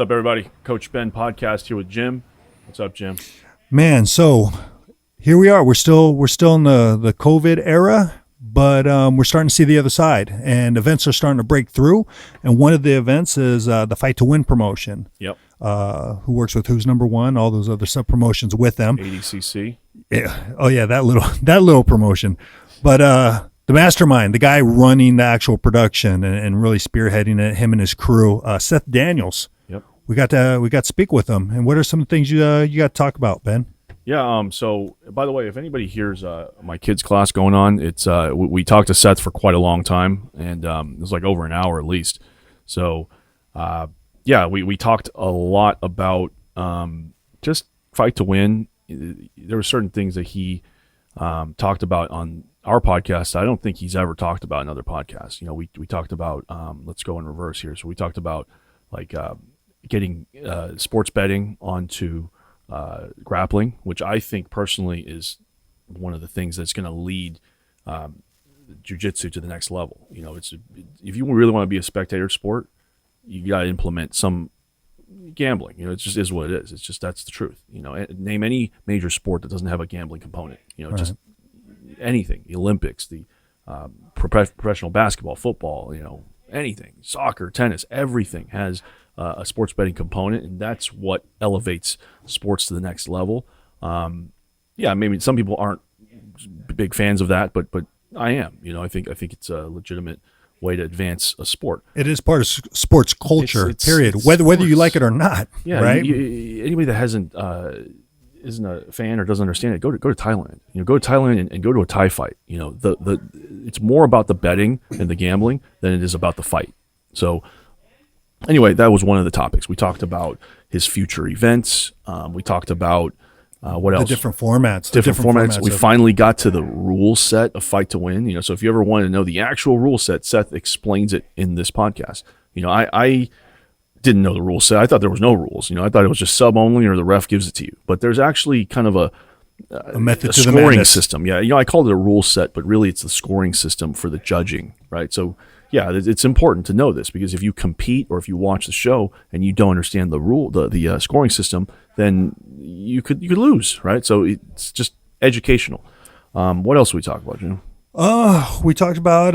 up, everybody? Coach Ben podcast here with Jim. What's up, Jim? Man, so here we are. We're still in the COVID era, but we're starting to see the other side, and events are starting to break through. And one of the events is the Fight to Win promotion. Yep. Who works with Who's Number One, all those other sub promotions with them. ADCC. Yeah. Oh yeah, that little promotion. But the mastermind, the guy running the actual production and really spearheading it, him and his crew, Seth Daniels. Yep. We got to speak with him. And what are some things you got to talk about, Ben? Yeah. So, by the way, if anybody hears my kids' class going on, it's we talked to Seth for quite a long time, and it was like over an hour at least. So, yeah, we talked a lot about just Fight to Win. There were certain things that he talked about on our podcast I don't think he's ever talked about in other podcasts. You know, we talked about let's go in reverse here. So we talked about like getting sports betting onto grappling, which I think personally is one of the things that's going to lead jiu-jitsu to the next level. You know, it's if you really want to be a spectator sport, you got to implement some gambling. You know, it just is what it is. It's just that's the truth. You know, name any major sport that doesn't have a gambling component. You know, just anything, the Olympics, the professional basketball, football, you know, anything, soccer, tennis, everything has a sports betting component, and that's what elevates sports to the next level. Yeah, maybe some people aren't big fans of that, but I am. You know, I think it's a legitimate way to advance a sport. It is part of sports culture, period. It's whether you like it or not. Yeah, right? Anybody that hasn't isn't a fan or doesn't understand it, go to Thailand. You know, go to Thailand and go to a Thai fight. You know, it's more about the betting and the gambling than it is about the fight. So anyway, that was one of the topics. We talked about his future events. We talked about what else? The different formats. Different formats. We finally got to the rule set of Fight to Win. You know, so if you ever want to know the actual rule set, Seth explains it in this podcast. You know, I didn't know the rule set. I thought there was no rules. You know, I thought it was just sub only or the ref gives it to you. But there's actually kind of a method to scoring the system. Yeah, you know, I called it a rule set, but really it's the scoring system for the judging, right? So yeah, it's important to know this because if you compete or if you watch the show and you don't understand the rule, the scoring system, then you could lose, right? So it's just educational. What else did we talk about, Jim? We talked about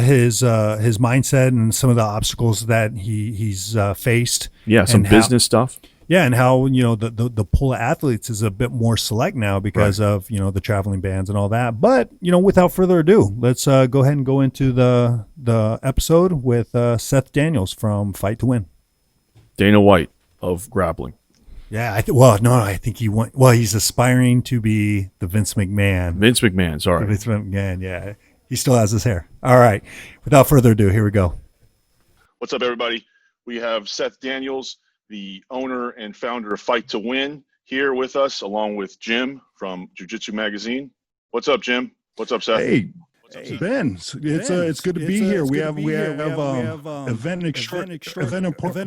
his mindset and some of the obstacles that he's faced. Yeah, some business stuff. Yeah, and how, you know, the pool of athletes is a bit more select now because of, you know, the traveling bans and all that. But, you know, without further ado, let's go ahead and go into the episode with Seth Daniels from Fight to Win. Dana White of Grappling. Yeah, I think he went. Well, he's aspiring to be the Vince McMahon. Vince McMahon, sorry. Vince McMahon, yeah. He still has his hair. All right. Without further ado, here we go. What's up, everybody? We have Seth Daniels, the owner and founder of Fight to Win, here with us, along with Jim from Jiu-Jitsu Magazine. What's up, Jim? What's up, Seth? Hey, Ben, it's good to be here. We have event and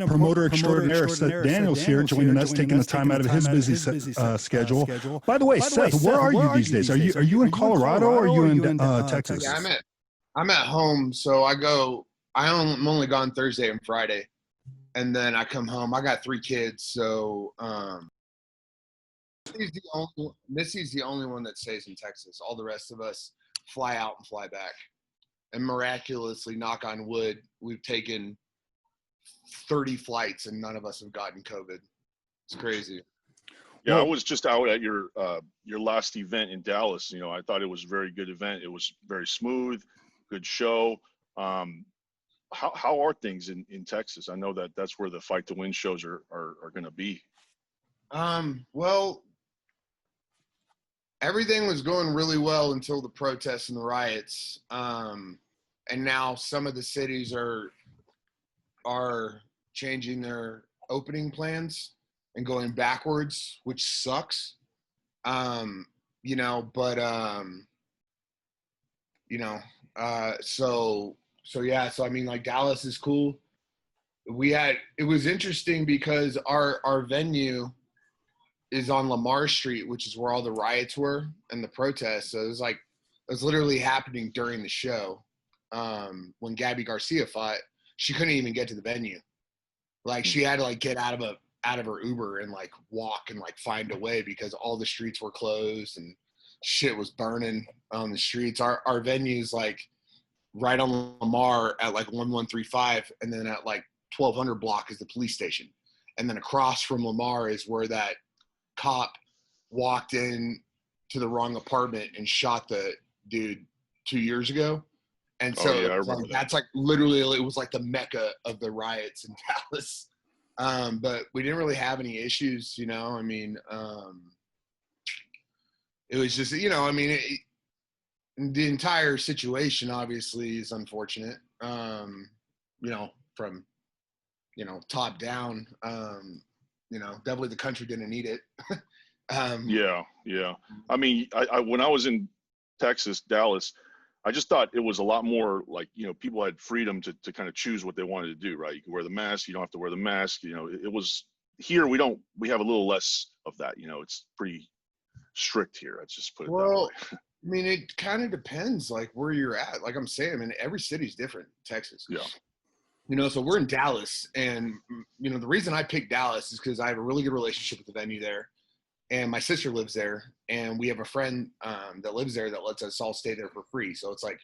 promoter extraordinaire Seth Daniels here joining us, taking the time out of his busy schedule. By the way, Seth, where are you these days? Are you in Colorado or are you in Texas? Yeah, I'm at home, so I'm only gone Thursday and Friday, and then I come home. I got 3 kids, so Missy's the only one that stays in Texas. All the rest of us fly out and fly back. And miraculously, knock on wood, we've taken 30 flights and none of us have gotten COVID. It's crazy. Yeah, I was just out at your last event in Dallas. You know, I thought it was a very good event. It was very smooth, good show. How are things in Texas? I know that's where the Fight to Win shows are going to be. Well, everything was going really well until the protests and the riots. And now some of the cities are changing their opening plans and going backwards, which sucks. You know, but so yeah, so I mean, like, Dallas is cool. It was interesting because our venue is on Lamar Street, which is where all the riots were and the protests. So it was literally happening during the show. When Gabby Garcia fought, she couldn't even get to the venue. Like she had to like get out of her Uber and like walk and like find a way because all the streets were closed and shit was burning on the streets. Our venue's like right on Lamar at like 1135, and then at like 1200 block is the police station, and then across from Lamar is where that cop walked in to the wrong apartment and shot the dude 2 years ago. And so I remember that. that's like literally, it was like the mecca of the riots in Dallas. But we didn't really have any issues, you know. I mean, it was just, you know, I mean, the entire situation obviously is unfortunate, you know, from, you know, top down. You know, definitely the country didn't need it. Yeah. I mean, I when I was in Texas, Dallas, I just thought it was a lot more like, you know, people had freedom to kind of choose what they wanted to do, right? You can wear the mask, you don't have to wear the mask. You know, it was here. We have a little less of that. You know, it's pretty strict here. Let's just put it that way. I mean, it kind of depends like where you're at. Like I'm saying, I mean, every city's different, Texas. Yeah. You know, so we're in Dallas, and, you know, the reason I picked Dallas is because I have a really good relationship with the venue there. And my sister lives there, and we have a friend that lives there that lets us all stay there for free. So it's like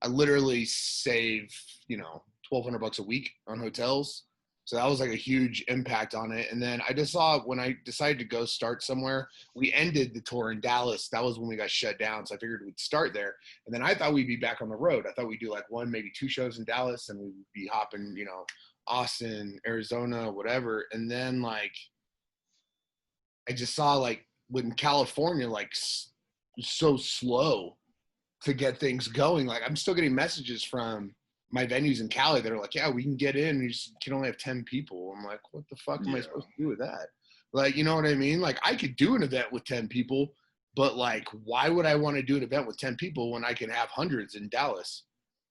I literally save, you know, $1,200 a week on hotels. So that was like a huge impact on it. And then I just saw when I decided to go start somewhere, we ended the tour in Dallas. That was when we got shut down. So I figured we'd start there. And then I thought we'd be back on the road. I thought we'd do like one, maybe two shows in Dallas, and we'd be hopping, you know, Austin, Arizona, whatever. And then like, I just saw like when California, like so slow to get things going. Like I'm still getting messages from my venues in Cali that are like, yeah, we can get in. You just can only have 10 people. I'm like, what the fuck am I supposed to do with that? Like, you know what I mean? Like I could do an event with 10 people, but like, why would I want to do an event with 10 people when I can have hundreds in Dallas?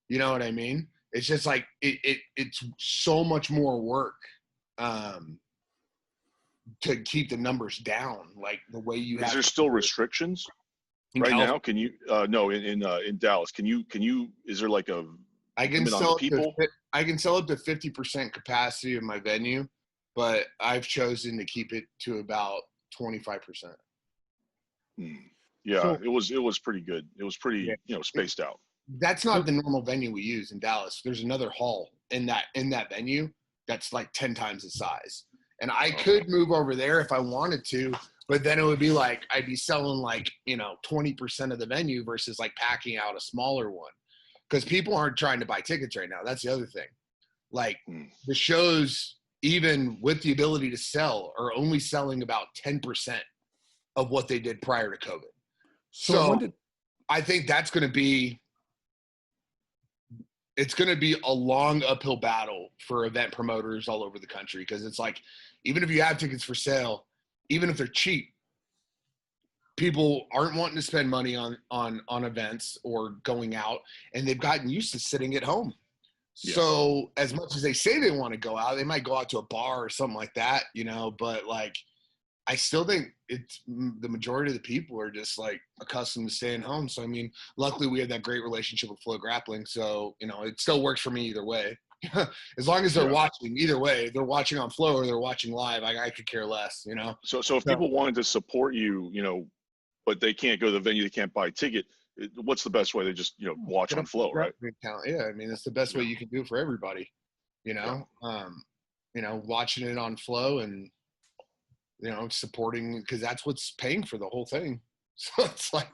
You know what I mean? It's just like, it's so much more work to keep the numbers down. Like the way you have. Is there still restrictions right now? Can you, no, in Dallas, can you, is there like a, I can sell up to 50% capacity of my venue, but I've chosen to keep it to about 25%. Yeah, So, it was pretty good. It was pretty, you know, spaced out. That's not the normal venue we use in Dallas. There's another hall in that venue that's like 10 times the size. And I could move over there if I wanted to, but then it would be like I'd be selling like, you know, 20% of the venue versus like packing out a smaller one. Because people aren't trying to buy tickets right now. That's the other thing. Like the shows, even with the ability to sell, are only selling about 10% of what they did prior to COVID. So I think that's going to be, it's going to be a long uphill battle for event promoters all over the country. Because it's like, even if you have tickets for sale, even if they're cheap, people aren't wanting to spend money on events or going out, and they've gotten used to sitting at home. Yeah. So as much as they say they want to go out, they might go out to a bar or something like that, you know, but like, I still think it's the majority of the people are just like accustomed to staying home. So, I mean, luckily we have that great relationship with Flow Grappling. So, you know, it still works for me either way. As long as they're watching, either way, they're watching on Flow or they're watching live, I could care less, you know? So if people wanted to support you, you know, but they can't go to the venue, they can't buy a ticket, what's the best way? They just, you know, watch on Flow, right? Yeah, I mean, it's the best way you can do for everybody, you know? You know, watching it on Flow and, you know, supporting, because that's what's paying for the whole thing. So it's like,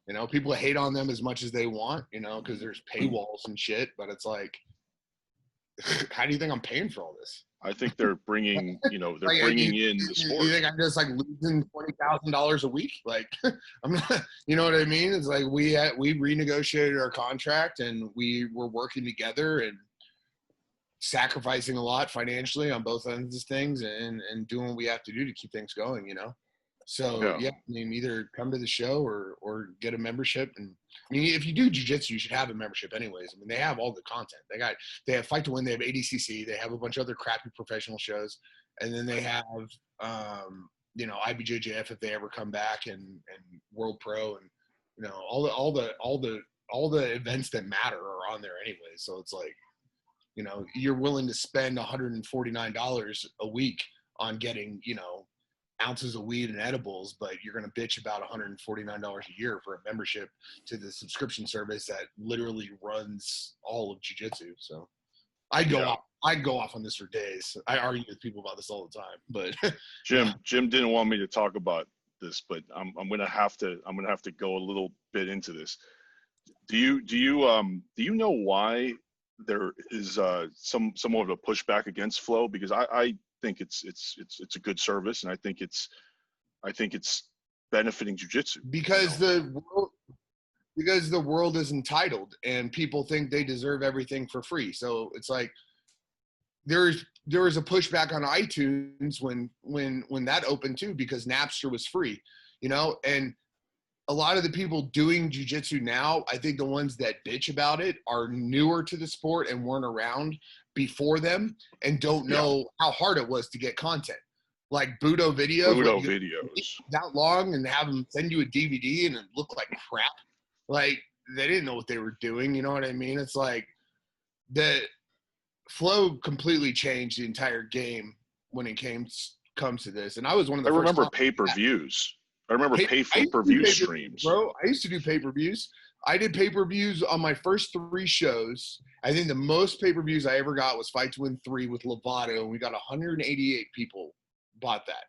you know, people hate on them as much as they want, you know, because there's paywalls and shit, but it's like, how do you think I'm paying for all this? I think they're bringing, you know, they're like, bringing in the sport. You think I'm just like losing $20,000 a week? Like, I'm not, you know what I mean? It's like we renegotiated our contract and we were working together and sacrificing a lot financially on both ends of things and doing what we have to do to keep things going, you know? So yeah, I mean, either come to the show or get a membership. And I mean, if you do jiu-jitsu, you should have a membership anyways. I mean, they have all the content. They have Fight to Win, they have ADCC, they have a bunch of other crappy professional shows, and then they have you know, IBJJF if they ever come back, and World Pro, and you know, all the events that matter are on there anyway. So it's like, You know, you're willing to spend $149 a week on getting, you know, ounces of weed and edibles, but you're going to bitch about $149 a year for a membership to the subscription service that literally runs all of jiu-jitsu. So I go off on this for days. I argue with people about this all the time, but Jim didn't want me to talk about this, but I'm going to have to go a little bit into this. Do you know why there is somewhat of a pushback against Flow? Because I think it's a good service, and I think it's benefiting jiu-jitsu. Because the world is entitled and people think they deserve everything for free. So it's like there was a pushback on iTunes when that opened too, because Napster was free, you know, and a lot of the people doing jiu-jitsu now, I think the ones that bitch about it are newer to the sport and weren't around before them and don't know how hard it was to get content. Like Budo videos. That long and have them send you a DVD and it looked like crap. Like they didn't know what they were doing. You know what I mean? It's like the Flow completely changed the entire game when it comes to this. And I was one of the I first remember pay-per-views. I remember pay-per-view streams. Bro, I used to do pay-per-views. I did pay-per-views on my first 3 shows. I think the most pay-per-views I ever got was Fight to Win 3 with Lovato, and we got 188 people bought that.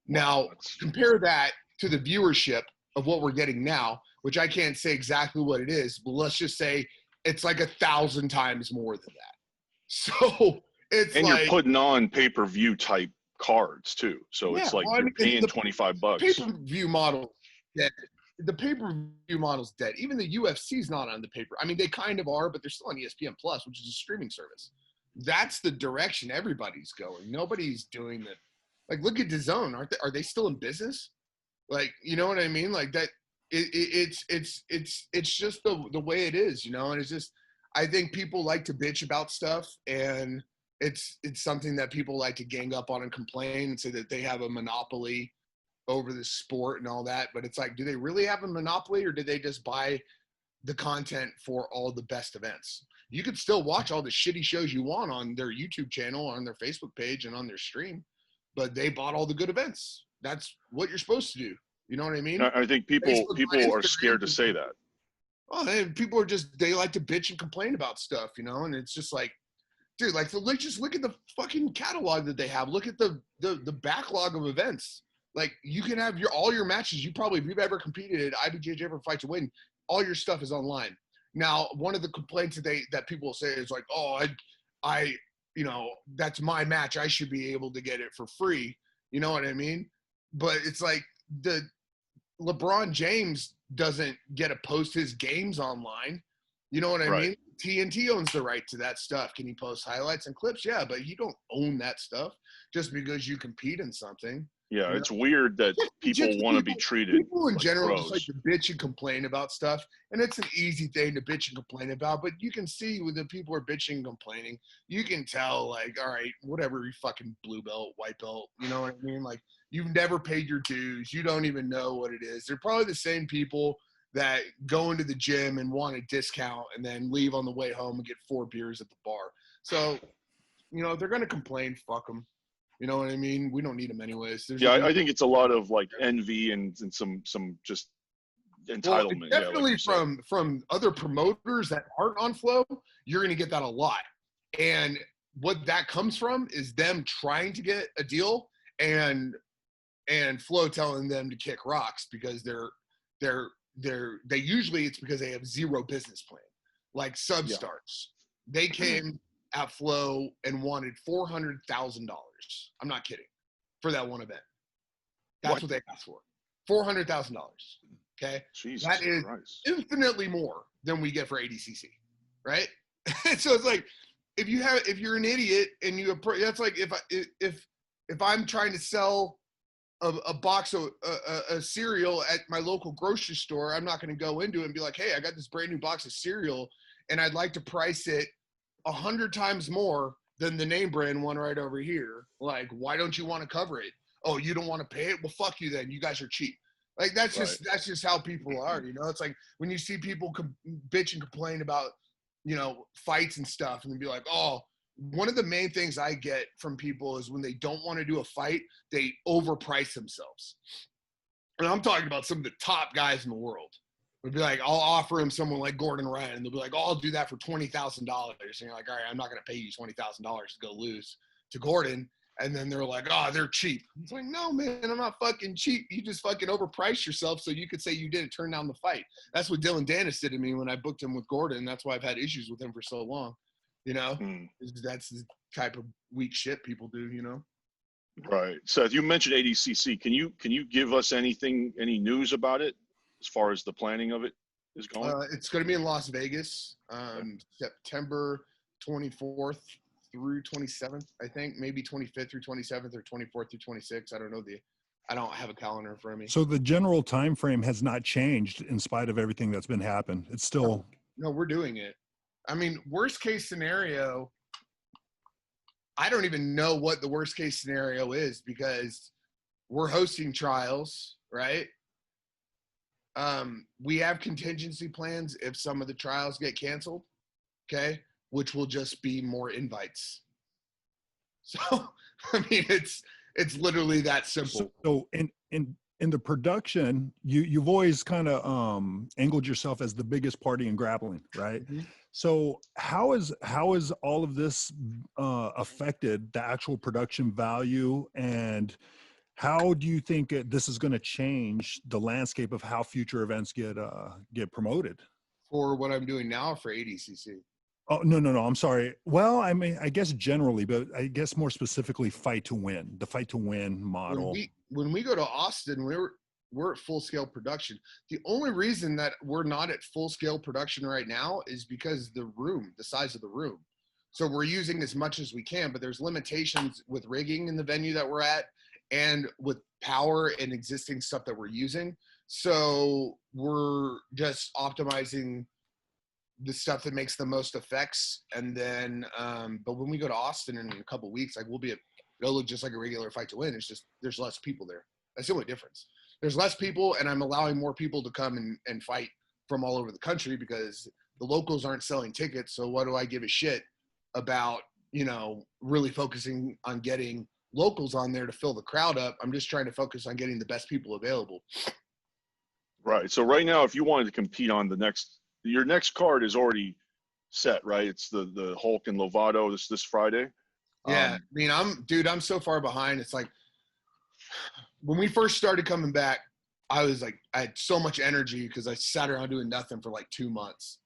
Now, compare that to the viewership of what we're getting now, which I can't say exactly what it is, but let's just say it's like 1,000 times more than that. So it's you're putting on pay-per-view type cards too, so it's like you're paying $25. Pay-per-view model dead. The pay-per-view model's dead. Even the UFC's not on the paper. I mean, they kind of are, but they're still on ESPN Plus, which is a streaming service. That's the direction everybody's going. Nobody's doing that. Like, look at DAZN. Are they still in business? Like, you know what I mean? Like that. It's just the way it is, you know. And it's just, I think people like to bitch about stuff, and it's something that people like to gang up on and complain and say that they have a monopoly over the sport and all that. But it's like, do they really have a monopoly, or do they just buy the content for all the best events? You could still watch all the shitty shows you want on their YouTube channel, on their Facebook page, and on their stream, but they bought all the good events. That's what you're supposed to do. You know what I mean? I think people are scared to say that. Oh, people are they like to bitch and complain about stuff, you know? And it's just like, dude, like, just look at the fucking catalog that they have. Look at the backlog of events. Like, you can have all your matches. If you've ever competed at IBJJ for Fight to Win, all your stuff is online. Now, one of the complaints that people say is like, oh, I, you know, that's my match. I should be able to get it for free. You know what I mean? But it's like the LeBron James doesn't get to post his games online. You know what I mean? TNT owns the right to that stuff. Can he post highlights and clips? Yeah, but you don't own that stuff just because you compete in something. Yeah, it's weird that people want to be treated. People in like general pros. just like to bitch and complain about stuff, and it's an easy thing to bitch and complain about. But you can see when the people are bitching and complaining, you can tell, like, all right, whatever, you fucking blue belt, white belt, you know what I mean? Like, you've never paid your dues, you don't even know what it is. They're probably the same people that go into the gym and want a discount and then leave on the way home and get 4 beers at the bar. So, you know, if they're gonna complain, fuck them. You know what I mean? We don't need them anyways. I think it's a lot of like envy and some just entitlement. Well, definitely from other promoters that aren't on Flow, you're going to get that a lot. And what that comes from is them trying to get a deal and Flow telling them to kick rocks because they usually it's because they have zero business plan. Like Substarts, they came at Flow and wanted $400,000. I'm not kidding, for that one event. That's what they asked for. $400,000. Okay, Jesus that is Christ. infinitely more than we get for ADCC, right? So it's like if you're an idiot and that's like if I'm trying to sell a box of a cereal at my local grocery store, I'm not going to go into it and be like, hey, I got this brand new box of cereal and I'd like to price it 100 times more than the name brand one right over here. Like, why don't you want to cover it? Oh, you don't want to pay it? Well, fuck you then. You guys are cheap. Like, that's just how people are, you know? It's like when you see people bitch and complain about fights and stuff, and they'd be like, oh, one of the main things I get from people is when they don't want to do a fight, they overprice themselves. And I'm talking about some of the top guys in the world. Would be like, I'll offer him someone like Gordon Ryan, and they'll be like, oh, I'll do that for $20,000. And you're like, all right, I'm not going to pay you $20,000 to go lose to Gordon. And then they're like, oh, they're cheap. It's like, no, man, I'm not fucking cheap. You just fucking overpriced yourself so you could say you didn't turn down the fight. That's what Dylan Dennis did to me when I booked him with Gordon. That's why I've had issues with him for so long. That's the type of weak shit people do, Right. Seth, you mentioned ADCC. Can you give us any news about it as far as the planning of it is going? It's going to be in Las Vegas, September 24th through 27th, I think, maybe 25th through 27th or 24th through 26th. I don't know I don't have a calendar in front of me. So the general time frame has not changed in spite of everything that's been happened. It's still no, we're doing it. I mean, worst case scenario, I don't even know what the worst case scenario is because we're hosting trials, right? We have contingency plans if some of the trials get canceled, okay, which will just be more invites. So, I mean, it's literally that simple. So in the production, you've always kind of angled yourself as the biggest party in grappling, right? Mm-hmm. So how is all of this affected the actual production value, and how do you think this is going to change the landscape of how future events get promoted? For what I'm doing now, for ADCC. Oh, no. I'm sorry. Well, I mean, I guess generally, but I guess more specifically, the fight to win model. When we go to Austin, we're at full scale production. The only reason that we're not at full scale production right now is because the size of the room. So we're using as much as we can, but there's limitations with rigging in the venue that we're at and with power and existing stuff that we're using. So we're just optimizing the stuff that makes the most effects. And then, but when we go to Austin in a couple of weeks, like it'll look just like a regular fight to win. It's just, there's less people there. That's the only difference. There's less people, and I'm allowing more people to come and fight from all over the country because the locals aren't selling tickets. So what do I give a shit about, really focusing on getting locals on there to fill the crowd up? I'm just trying to focus on getting the best people available. Right. So right now, if you wanted to compete on your next card is already set, right? It's the Hulk and Lovato this Friday. Yeah. I mean, I'm so far behind. It's like when we first started coming back, I had so much energy because I sat around doing nothing for like 2 months.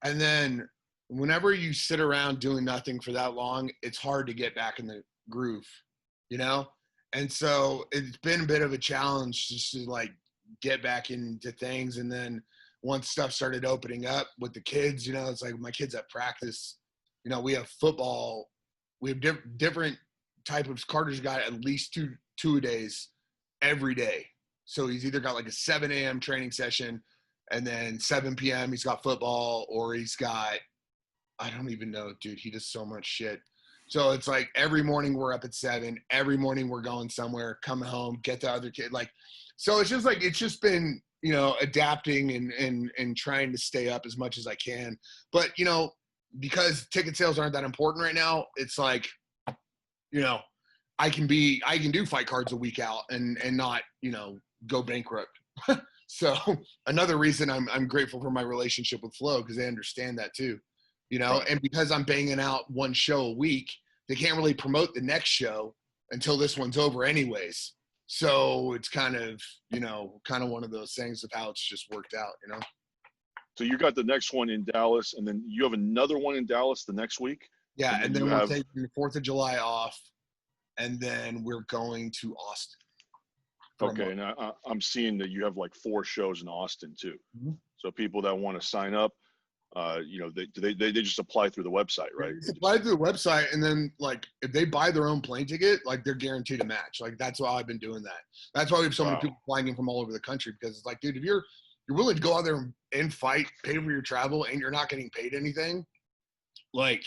And then whenever you sit around doing nothing for that long, it's hard to get back in the groove, And so it's been a bit of a challenge just to like get back into things. And then once stuff started opening up with the kids, it's like my kids at practice, we have football, we have different type of Carter's got at least two days every day. So he's either got like a 7 a.m. training session and then 7 p.m. he's got football, or he's got, I don't even know, dude, he does so much shit. So it's like every morning we're up at 7, every morning we're going somewhere, coming home, get the other kid. Like, so it's just been, adapting and trying to stay up as much as I can. But, because ticket sales aren't that important right now, it's like, I can do fight cards a week out and not, go bankrupt. So another reason I'm grateful for my relationship with Flo, because they understand that too, and because I'm banging out one show a week, they can't really promote the next show until this one's over anyways. So it's kind of one of those things of how it's just worked out, So you got the next one in Dallas, and then you have another one in Dallas the next week? Yeah, and then we're taking the 4th of July off, and then we're going to Austin. Okay, and I'm seeing that you have like 4 shows in Austin too. Mm-hmm. So people that want to sign up, they just apply through the website, right? They apply through the website, and then like if they buy their own plane ticket, like they're guaranteed a match. Like that's why I've been doing that. That's why we have so many people flying in from all over the country, because it's like, dude, if you're willing to go out there and fight, pay for your travel, and you're not getting paid anything, like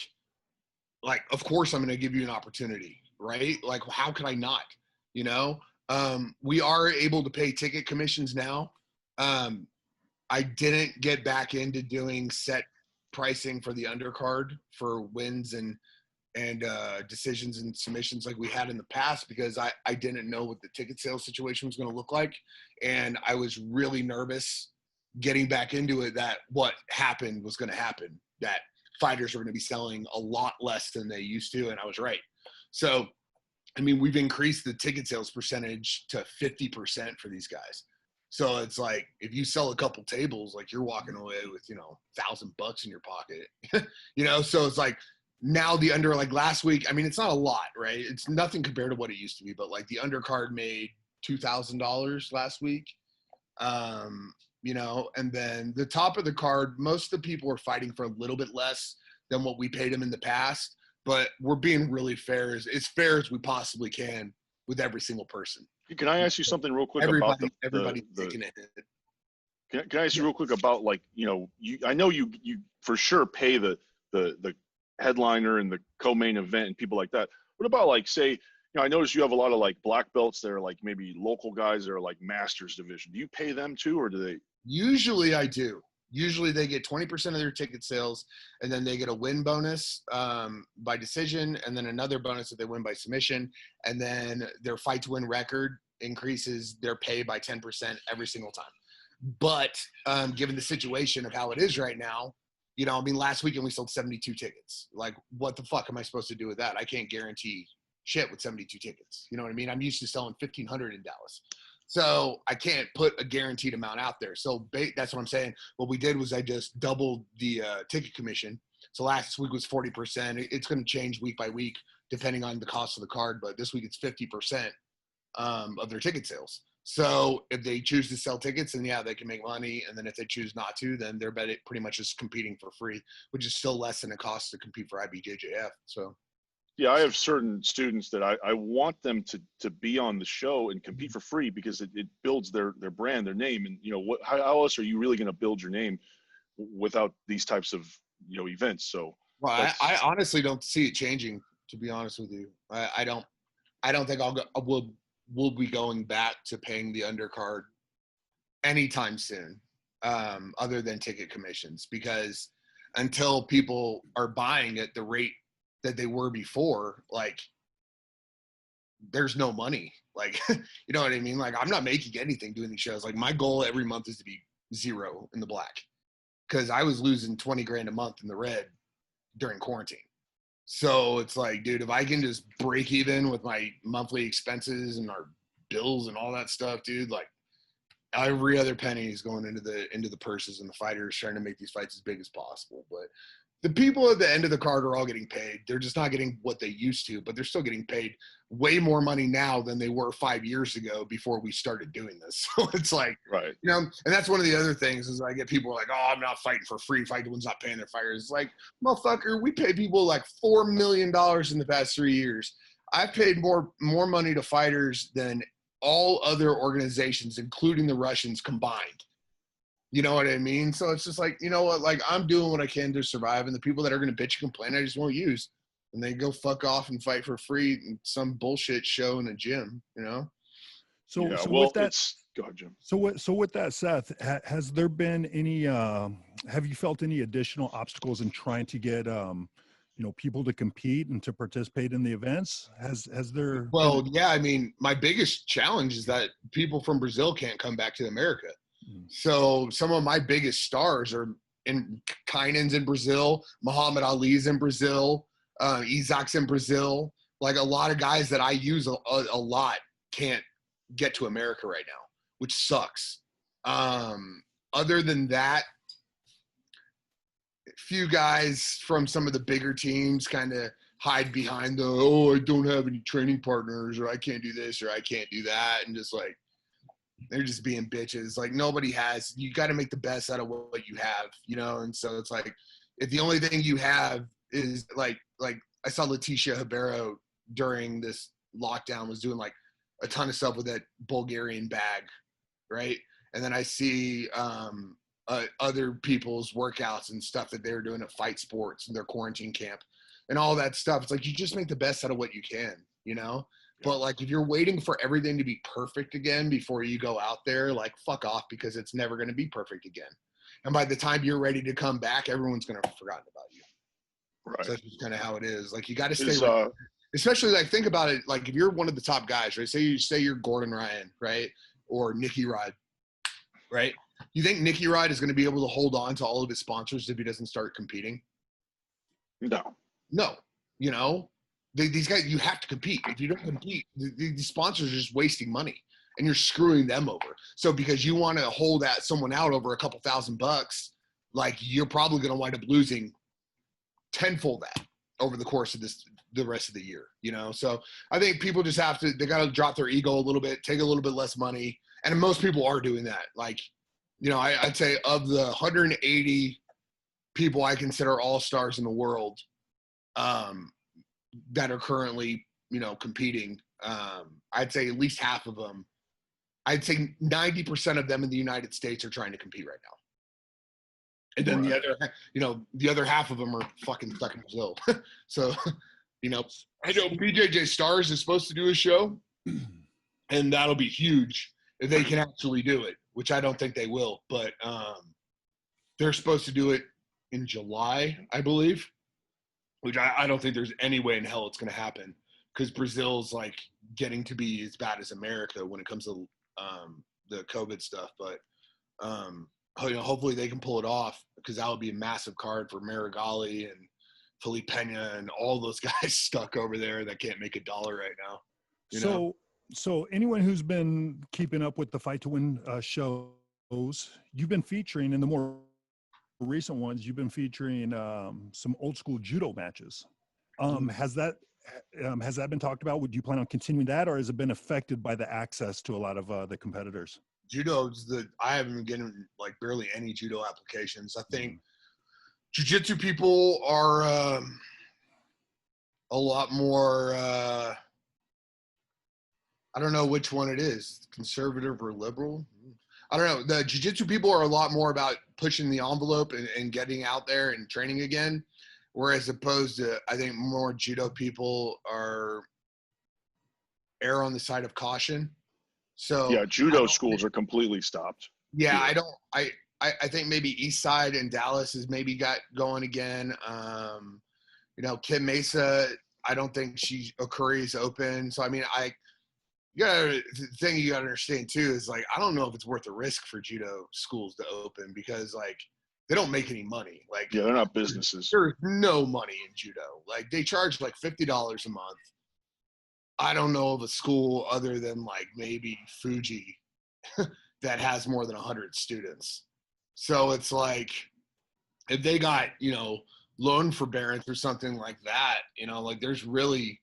of course I'm going to give you an opportunity, right? Like how could I not? We are able to pay ticket commissions now. I didn't get back into doing set pricing for the undercard for wins and decisions and submissions like we had in the past, because I didn't know what the ticket sales situation was going to look like. And I was really nervous getting back into it that what happened was going to happen, that fighters are going to be selling a lot less than they used to. And I was right. So, I mean, we've increased the ticket sales percentage to 50% for these guys. So it's like, if you sell a couple tables, like you're walking away with, you know, $1,000 in your pocket, you know? So it's like, now the under, like last week, I mean, it's not a lot, right? It's nothing compared to what it used to be, but like the undercard made $2,000 last week. You know, and then the top of the card, most of the people are fighting for a little bit less than what we paid them in the past, but we're being really fair, as fair as we possibly can with every single person. Can I ask you something real quick Everybody, about everybody taking it. Can I ask you real quick about, like, you know, I know you for sure pay the headliner and the co-main event and people like that. What about, like, say, you know, I noticed you have a lot of like black belts that are like maybe local guys that are like masters division. Do you pay them too, or do they? Usually I do. Usually they get 20% of their ticket sales, and then they get a win bonus by decision, and then another bonus if they win by submission, and then their fight to win record increases their pay by 10% every single time. But given the situation of how it is right now, you know, I mean, last weekend we sold 72 tickets. Like, what the fuck am I supposed to do with that? I can't guarantee shit with 72 tickets. You know what I mean? I'm used to selling 1,500 in Dallas. So I can't put a guaranteed amount out there. So that's what I'm saying. What we did was I just doubled the ticket commission. So last week was 40%. It's going to change week by week depending on the cost of the card. But this week it's 50% of their ticket sales. So if they choose to sell tickets, then yeah, they can make money. And then if they choose not to, then they're pretty much just competing for free, which is still less than it costs to compete for IBJJF. So. Yeah, I have certain students that I want them to be on the show and compete for free because it builds their brand, their name. And, you know, how else are you really going to build your name without these types of, you know, events? So, well, I honestly don't see it changing, to be honest with you. I don't think we'll be going back to paying the undercard anytime soon, other than ticket commissions, because until people are buying at the rate that they were before, like, there's no money. Like, you know what I mean? Like, I'm not making anything doing these shows. Like, my goal every month is to be 0 in the black, because I was losing 20 grand a month in the red during quarantine. So it's like, dude, if I can just break even with my monthly expenses and our bills and all that stuff, dude, like, every other penny is going into the purses and the fighters trying to make these fights as big as possible. But the people at the end of the card are all getting paid. They're just not getting what they used to, but they're still getting paid way more money now than they were 5 years ago before we started doing this. So it's like, right. You know, and that's one of the other things is I get people like, oh, I'm not fighting for free. Fight one's not paying their fighters. It's like, motherfucker, we pay people like $4 million in the past 3 years. I've paid more money to fighters than all other organizations, including the Russians combined. You know what I mean? So it's just like, you know what? Like, I'm doing what I can to survive, and the people that are going to bitch and complain, I just won't use. And they go fuck off and fight for free in some bullshit show in a gym, you know? So, yeah, so well, with that, go ahead, Jim. so with that, Seth, has there been any, have you felt any additional obstacles in trying to get, you know, people to compete and to participate in the events? Has there? Well, yeah, I mean, my biggest challenge is that people from Brazil can't come back to America. So some of my biggest stars are in Kainen's in Brazil, Muhammad Ali's in Brazil, Isaac's in Brazil. Like, a lot of guys that I use a lot can't get to America right now, which sucks. Other than that, a few guys from some of the bigger teams kind of hide behind the, oh, I don't have any training partners, or I can't do this, or I can't do that. And just like, they're just being bitches. Like, nobody has, you got to make the best out of what you have, you know? And so it's like, if the only thing you have is like I saw Leticia Ribeiro during this lockdown was doing like a ton of stuff with that Bulgarian bag. Right. And then I see other people's workouts and stuff that they're doing at Fight Sports and their quarantine camp and all that stuff. It's like, you just make the best out of what you can, you know? But like, if you're waiting for everything to be perfect again before you go out there, like, fuck off, because it's never going to be perfect again. And by the time you're ready to come back, everyone's going to have forgotten about you. Right. So that's just kind of how it is. Like, you got to stay Is, especially, like, think about it. Like, if you're one of the top guys, right? Say you're Gordon Ryan, right? Or Nicky Rod, right? You think Nicky Rod is going to be able to hold on to all of his sponsors if he doesn't start competing? No. You know, these guys, you have to compete. If you don't compete, these sponsors are just wasting money, and you're screwing them over. So because you want to hold someone out over a couple $1,000, like, you're probably going to wind up losing tenfold that over the course of the rest of the year, you know? So I think people just they got to drop their ego a little bit, take a little bit less money. And most people are doing that. Like, you know, I'd say of the 180 people I consider all-stars in the world, that are currently, you know, competing, I'd say at least half of them, I'd say 90% of them in the United States are trying to compete right now. And then the other half of them are fucking stuck in Brazil. So, you know, I know BJJ Stars is supposed to do a show, and that'll be huge if they can actually do it, which I don't think they will. But they're supposed to do it in July, I believe, which I don't think there's any way in hell it's going to happen, because Brazil's like getting to be as bad as America when it comes to the COVID stuff. But you know, hopefully they can pull it off, because that would be a massive card for Marigali and Felipe Pena and all those guys stuck over there that can't make a dollar right now. You know? So anyone who's been keeping up with the Fight to Win shows, you've been featuring in the more recent ones, you've been featuring some old school judo matches. Has that been talked about? Would you plan on continuing that, or has it been affected by the access to a lot of the competitors? I haven't been getting like barely any judo applications. I think jiu-jitsu people are a lot more, I don't know which one it is, conservative or liberal. I don't know. The jiu-jitsu people are a lot more about pushing the envelope and getting out there and training again. Whereas opposed to, I think more judo people are err on the side of caution. So yeah, judo schools are completely stopped. Yeah, I think maybe East Side and Dallas has maybe got going again. You know, Kim Mesa, I don't think Curry's open. So I mean, the thing you gotta understand too is, like, I don't know if it's worth the risk for judo schools to open, because like they don't make any money. Like, yeah, they're not businesses. There's no money in judo. Like, they charge like $50 a month. I don't know of a school other than like maybe Fuji that has more than 100 students. So it's like, if they got, you know, loan forbearance or something like that, you know, like there's really,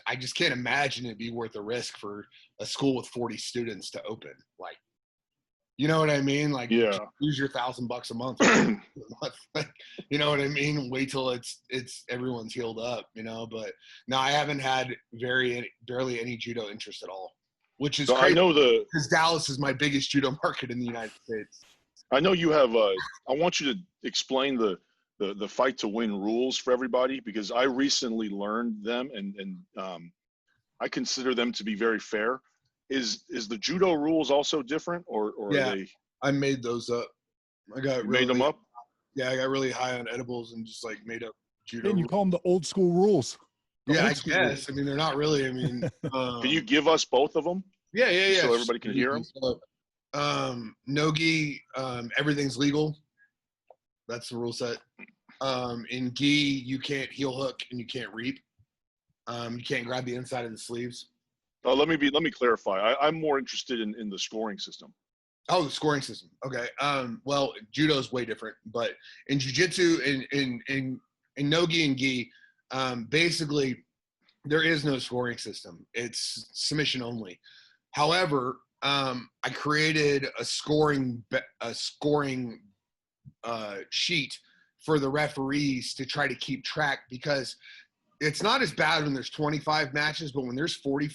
I just can't imagine it'd be worth the risk for a school with 40 students to open. Like, you know what I mean? Like, yeah, use your $1,000 a month. Like, you know what I mean? Wait till it's everyone's healed up, you know. But no, I haven't had barely any judo interest at all, which is so crazy. I know because Dallas is my biggest judo market in the United States. I know you have. I want you to explain the Fight to Win rules for everybody, because I recently learned them, and I consider them to be very fair. Is the judo rules also different, or Yeah, are they? I made those up. Made them up? Yeah, I got really high on edibles and just like made up judo. And you call them the old school rules. Yeah, I guess. I mean, they're not really. I mean, can you give us both of them? Yeah. So everybody can hear them. So, no-gi, everything's legal. That's the rule set. In gi, you can't heel hook and you can't reap. You can't grab the inside of the sleeves. Let me clarify. I'm more interested in the scoring system. Oh, the scoring system. Okay. Well, judo is way different, but in jiu-jitsu, in no-gi and gi, basically there is no scoring system. It's submission only. However, I created a scoring sheet for the referees to try to keep track, because it's not as bad when there's 25 matches, but when there's 40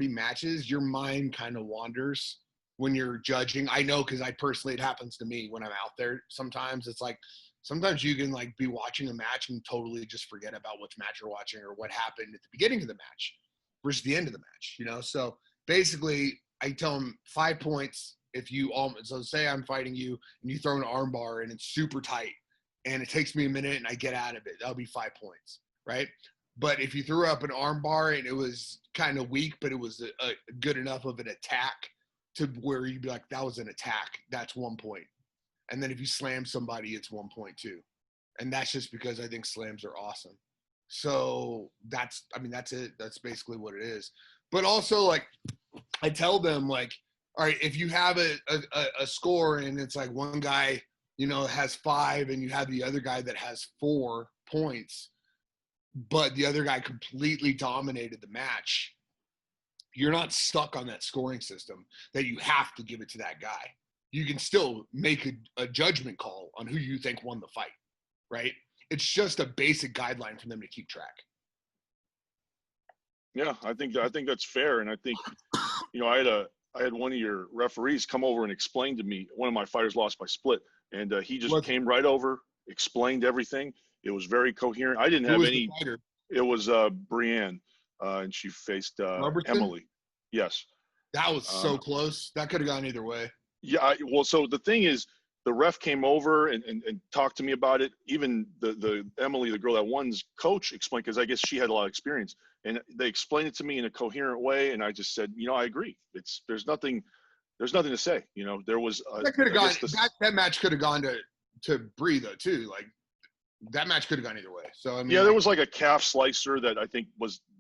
matches, your mind kind of wanders when you're judging. I know, because it happens to me when I'm out there. Sometimes it's like, sometimes you can like be watching a match and totally just forget about which match you're watching or what happened at the beginning of the match versus the end of the match, you know? So basically I tell them 5 points if you so say I'm fighting you and you throw an arm bar and it's super tight and it takes me a minute and I get out of it, that'll be 5 points, right? But if you threw up an arm bar and it was kind of weak, but it was a good enough of an attack to where you'd be like, that was an attack, that's 1 point. And then if you slam somebody, it's 1.2. And that's just because I think slams are awesome. So that's it. That's basically what it is. But also, like, I tell them, like, all right, if you have a score and it's like one guy, you know, has 5 and you have the other guy that has 4 points, but the other guy completely dominated the match, you're not stuck on that scoring system that you have to give it to that guy. You can still make a judgment call on who you think won the fight, right? It's just a basic guideline for them to keep track. Yeah, I think that's fair, and I think, you know, I had one of your referees come over and explain to me. One of my fighters lost by split, and he just came right over, explained everything. It was very coherent. I didn't have any. It was Brienne, and she faced Emily. Yes. That was so close. That could have gone either way. Yeah. Well, so the thing is, the ref came over and talked to me about it. Even the Emily, the girl that won's coach, explained, because I guess she had a lot of experience, and they explained it to me in a coherent way. And I just said, you know, I agree. There's nothing to say. You know, there was that could have gone. That match could have gone to Bree though too. Like that match could have gone either way. So I mean, yeah, there was like a calf slicer that I think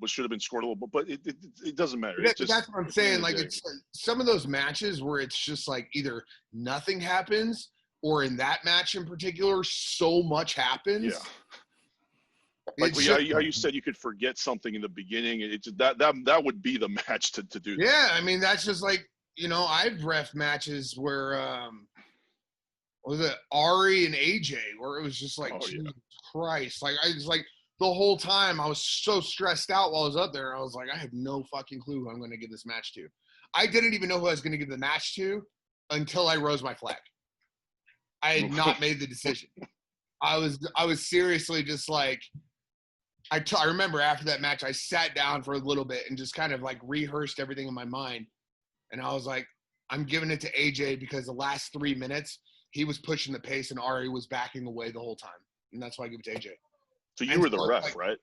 should have been scored a little bit, but it doesn't matter. That's what I'm saying. Like it's some of those matches where it's just like either nothing happens, or in that match in particular, so much happens. Yeah. Like how you said you could forget something in the beginning. It's that would be the match to do that. Yeah, I mean that's just like, you know, I've ref matches where was it Ari and AJ, where it was just like, Jesus Christ. Like, I was like, the whole time I was so stressed out while I was up there. I was like, I have no fucking clue who I'm going to give this match to. I didn't even know who I was going to give the match to until I rose my flag. I had not made the decision. I was seriously just like, I remember after that match, I sat down for a little bit and just kind of like rehearsed everything in my mind. And I was like, I'm giving it to AJ because the last 3 minutes, he was pushing the pace and Ari was backing away the whole time. And that's why I give it to AJ. So you were the ref, right?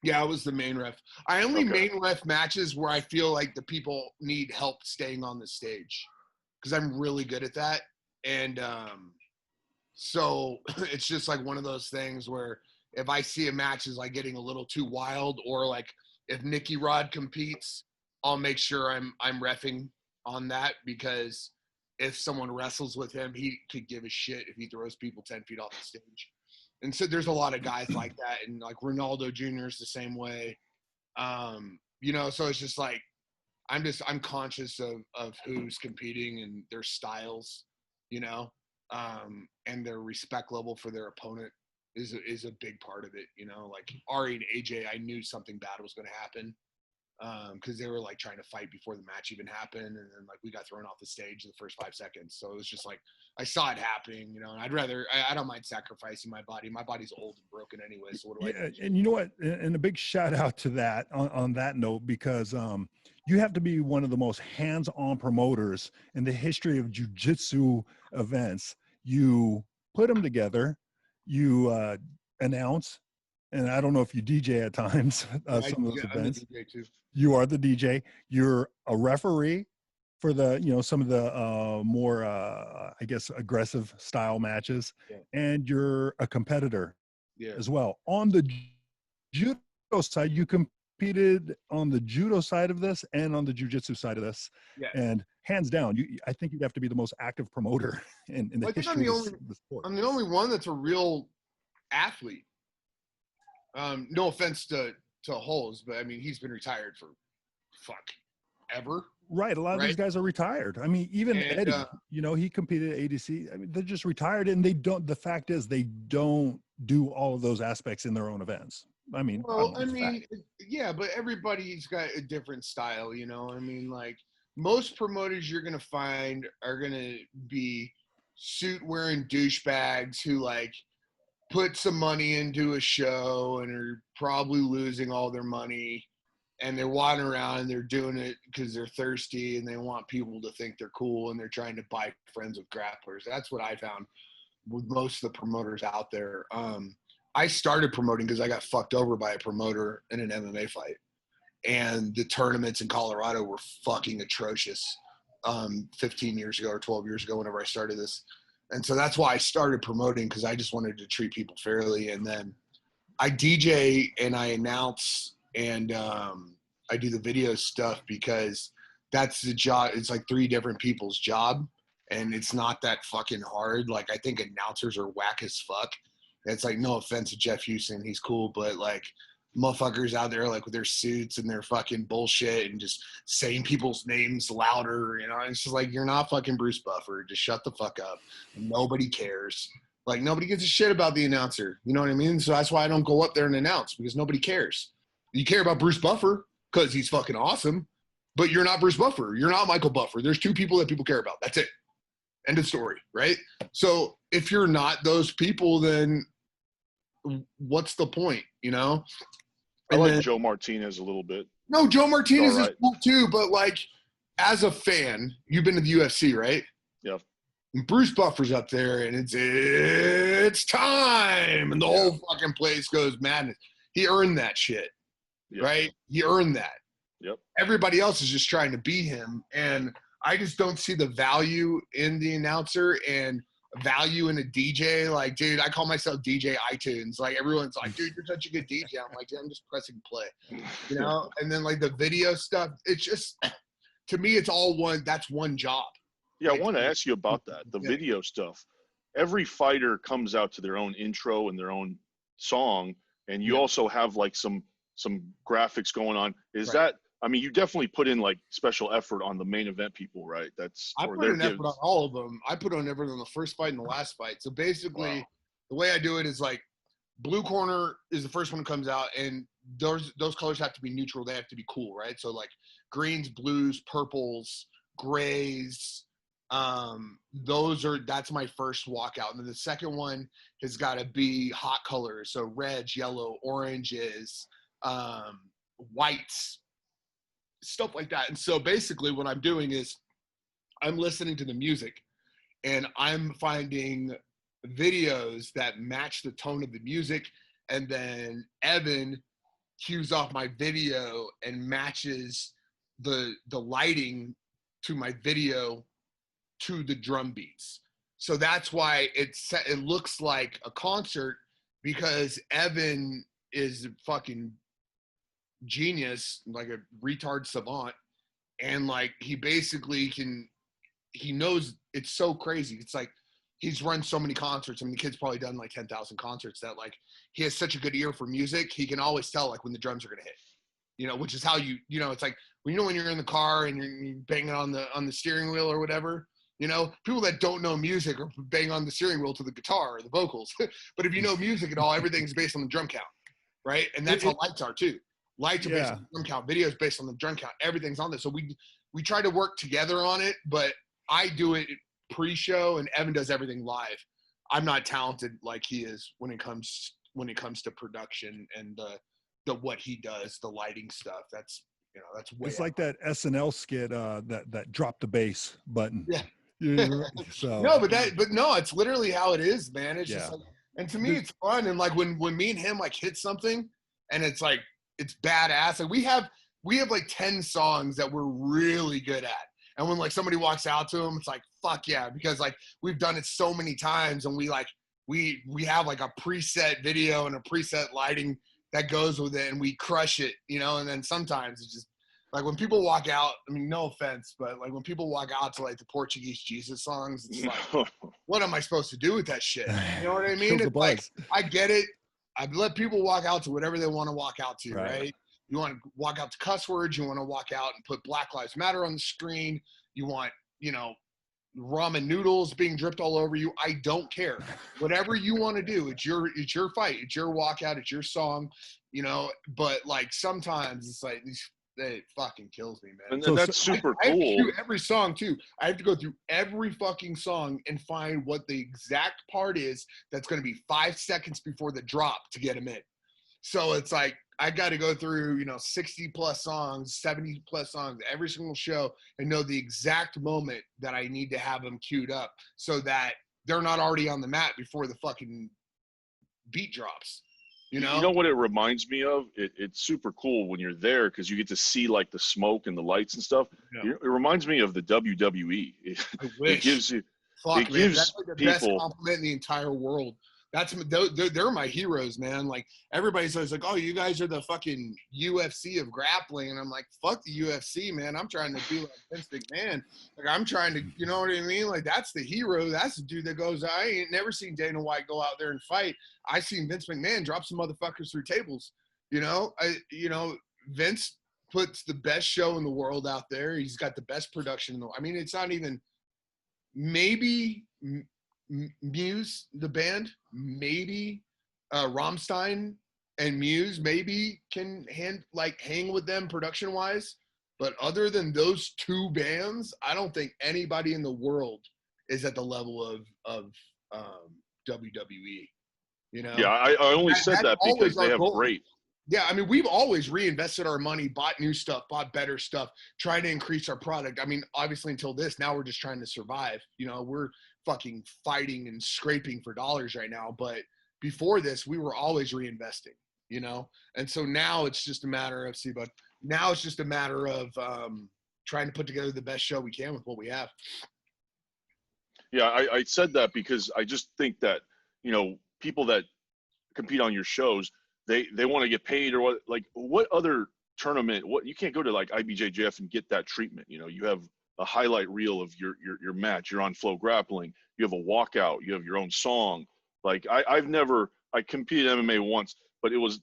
Yeah, I was the main ref. I only main ref matches where I feel like the people need help staying on the stage because I'm really good at that. And so it's just like one of those things where if I see a match is like getting a little too wild, or like if Nicky Rod competes, I'll make sure I'm reffing on that, because if someone wrestles with him, he could give a shit if he throws people 10 feet off the stage. And so there's a lot of guys like that. And like Ronaldo Jr. is the same way. You know, so it's just like, I'm conscious of who's competing and their styles, you know, and their respect level for their opponent is a big part of it. You know, like Ari and AJ, I knew something bad was going to happen. Because they were like trying to fight before the match even happened, and then like we got thrown off the stage in the first 5 seconds. So it was just like I saw it happening, you know. And I don't mind sacrificing my body. My body's old and broken anyway. So what do I do? And you know what? And a big shout out to that on that note, because you have to be one of the most hands-on promoters in the history of jiu-jitsu events. You put them together, you announce. And I don't know if you DJ at times, some of those events. You are the DJ. You're a referee for the, you know, some of the more, I guess, aggressive style matches. Yeah. And you're a competitor as well. On the judo side, you competed on the judo side of this and on the jiu-jitsu side of this. Yeah. And hands down, I think you'd have to be the most active promoter in the history of the sport. I'm the only one that's a real athlete. No offense to Holes, but I mean, he's been retired for ever. Right. A lot of these guys are retired. I mean, even Eddie, you know, he competed at ADCC. I mean, they're just retired, and the fact is they don't do all of those aspects in their own events. I mean, well, yeah, but everybody's got a different style, you know. I mean, like most promoters you're going to find are going to be suit wearing douchebags who like put some money into a show and are probably losing all their money. and they're wandering around and they're doing it because they're thirsty and they want people to think they're cool and they're trying to buy friends with grapplers. That's what I found with most of the promoters out there. I started promoting because I got fucked over by a promoter in an MMA fight, and the tournaments in Colorado were fucking atrocious 15 years ago or 12 years ago whenever I started this. And so that's why I started promoting, because I just wanted to treat people fairly. And then I DJ and I announce and I do the video stuff because that's the job. It's like 3 different people's job, and it's not that fucking hard. Like, I think announcers are whack as fuck. It's like, no offense to Jeff Houston, he's cool, but like motherfuckers out there like with their suits and their fucking bullshit and just saying people's names louder, you know, it's just like, you're not fucking Bruce Buffer. Just shut the fuck up. Nobody cares. Like, nobody gives a shit about the announcer. You know what I mean? So that's why I don't go up there and announce, because nobody cares. You care about Bruce Buffer because he's fucking awesome, but you're not Bruce Buffer. You're not Michael Buffer. There's 2 people that people care about. That's it. End of story, right? So if you're not those people, then what's the point, you know? I like Joe Martinez a little bit. No, Joe Martinez right. is cool too, but like, as a fan, you've been to the UFC, right? Yeah. And Bruce Buffer's up there, and it's time, and the whole fucking place goes madness. He earned that shit, right? He earned that. Yep. Everybody else is just trying to be him, and I just don't see the value in the announcer and value in a DJ. Like, dude, I call myself DJ iTunes. Like, everyone's like, dude, you're such a good DJ. I'm like, dude, I'm just pressing play, you know? And then like the video stuff, it's just, to me, it's all one. That's one job. Yeah, I want to ask you about that, the video stuff. Every fighter comes out to their own intro and their own song, and you also have like some graphics going on. Is that, I mean, you definitely put in like special effort on the main event people, right? I put in effort on all of them. I put on effort on the first fight and the last fight. So basically, the way I do it is like, blue corner is the first one that comes out, and those colors have to be neutral. They have to be cool, right? So like greens, blues, purples, grays, that's my first walkout. And then the second one has got to be hot colors. So reds, yellow, oranges, whites, stuff like that. And so basically what I'm doing is I'm listening to the music, and I'm finding videos that match the tone of the music. And then Evan cues off my video and matches the lighting to my video to the drum beats. So that's why it looks like a concert, because Evan is a fucking genius, like a retard savant, and like he basically he knows. It's so crazy. It's like he's run so many concerts. I mean, the kid's probably done like 10,000 concerts, that like he has such a good ear for music. He can always tell like when the drums are gonna hit, you know, which is how you know, it's like when you're in the car and you're banging on the steering wheel or whatever. You know, people that don't know music are bang on the steering wheel to the guitar or the vocals. But if you know music at all, everything's based on the drum count, right? And that's how lights are too. Lights are based on the drum count. Videos based on the drum count. Everything's on this. So we try to work together on it, but I do it pre-show and Evan does everything live. I'm not talented like he is when it comes to production and the what he does, the lighting stuff. That's, you know, that's way. It's like that SNL skit that drop the bass button. Yeah. So No, but no, it's literally how it is, man. It's just like, and to me it's fun. And like when me and him like hit something and it's like, it's badass. Like we have like 10 songs that we're really good at. And when like somebody walks out to them, it's like, fuck yeah. Because like we've done it so many times, and we have like a preset video and a preset lighting that goes with it, and we crush it, you know. And then sometimes it's just like when people walk out, I mean, no offense, but like when people walk out to like the Portuguese Jesus songs, it's like, what am I supposed to do with that shit? You know what I mean? It's like, I get it. I let people walk out to whatever they want to walk out to, right? You want to walk out to cuss words. You want to walk out and put Black Lives Matter on the screen. You want, you know, ramen noodles being dripped all over you. I don't care. Whatever you want to do, it's your fight. It's your walkout. It's your song, you know. But like sometimes it's like it fucking kills me, man. And that's super cool. I have to do every song too. I have to go through every fucking song and find what the exact part is that's going to be 5 seconds before the drop to get him in. So it's like I got to go through, 60 plus songs, 70 plus songs every single show and know the exact moment that I need to have them queued up so that they're not already on the mat before the fucking beat drops. You know what it reminds me of? It's super cool when you're there because you get to see like the smoke and the lights and stuff. Yeah. It reminds me of the WWE. I wish. It gives you, Fuck, it man, gives that's like the best people. compliment in the entire world. They're my heroes, man. Like everybody's always like, "Oh, you guys are the fucking UFC of grappling," and I'm like, "Fuck the UFC, man. I'm trying to be like Vince McMahon. Like I'm trying to, you know what I mean? Like that's the hero. That's the dude that goes. I ain't never seen Dana White go out there and fight. I seen Vince McMahon drop some motherfuckers through tables. Vince puts the best show in the world out there. He's got the best production in the. I mean, it's not even maybe." Muse, the band, maybe Rammstein and Muse maybe can hang with them production wise, but other than those two bands, I don't think anybody in the world is at the level of WWE. Yeah, I only said that because they have goal. great. Yeah, I mean, we've always reinvested our money, bought new stuff, bought better stuff, trying to increase our product. I mean, obviously until this, now we're just trying to survive. We're fucking fighting and scraping for dollars right now. But before this, we were always reinvesting, And so now it's just a matter of, now it's just a matter of trying to put together the best show we can with what we have. Yeah, I said that because I just think that, people that compete on your shows, they want to get paid or what other tournament, you can't go to like IBJJF and get that treatment. You have a highlight reel of your match. You're on Flow Grappling. You have a walkout. You have your own song. Like I competed MMA once, but it was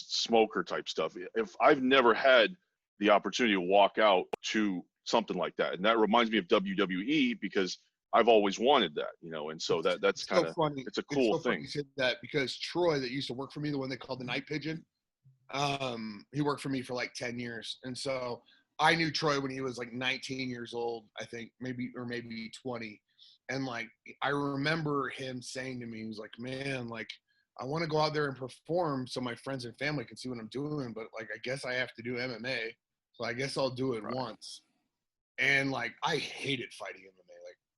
smoker type stuff. If I've never had the opportunity to walk out to something like that, and that reminds me of WWE because I've always wanted that, and so that's kind of funny. It's a cool so thing. You said that because Troy, that used to work for me, the one they called the Night Pigeon, he worked for me for like 10 years, and so I knew Troy when he was like 19 years old, I think, maybe 20, and like I remember him saying to me, he was like, "Man, like I want to go out there and perform so my friends and family can see what I'm doing, but like I guess I have to do MMA, so I guess I'll do it once." And like I hated fighting MMA.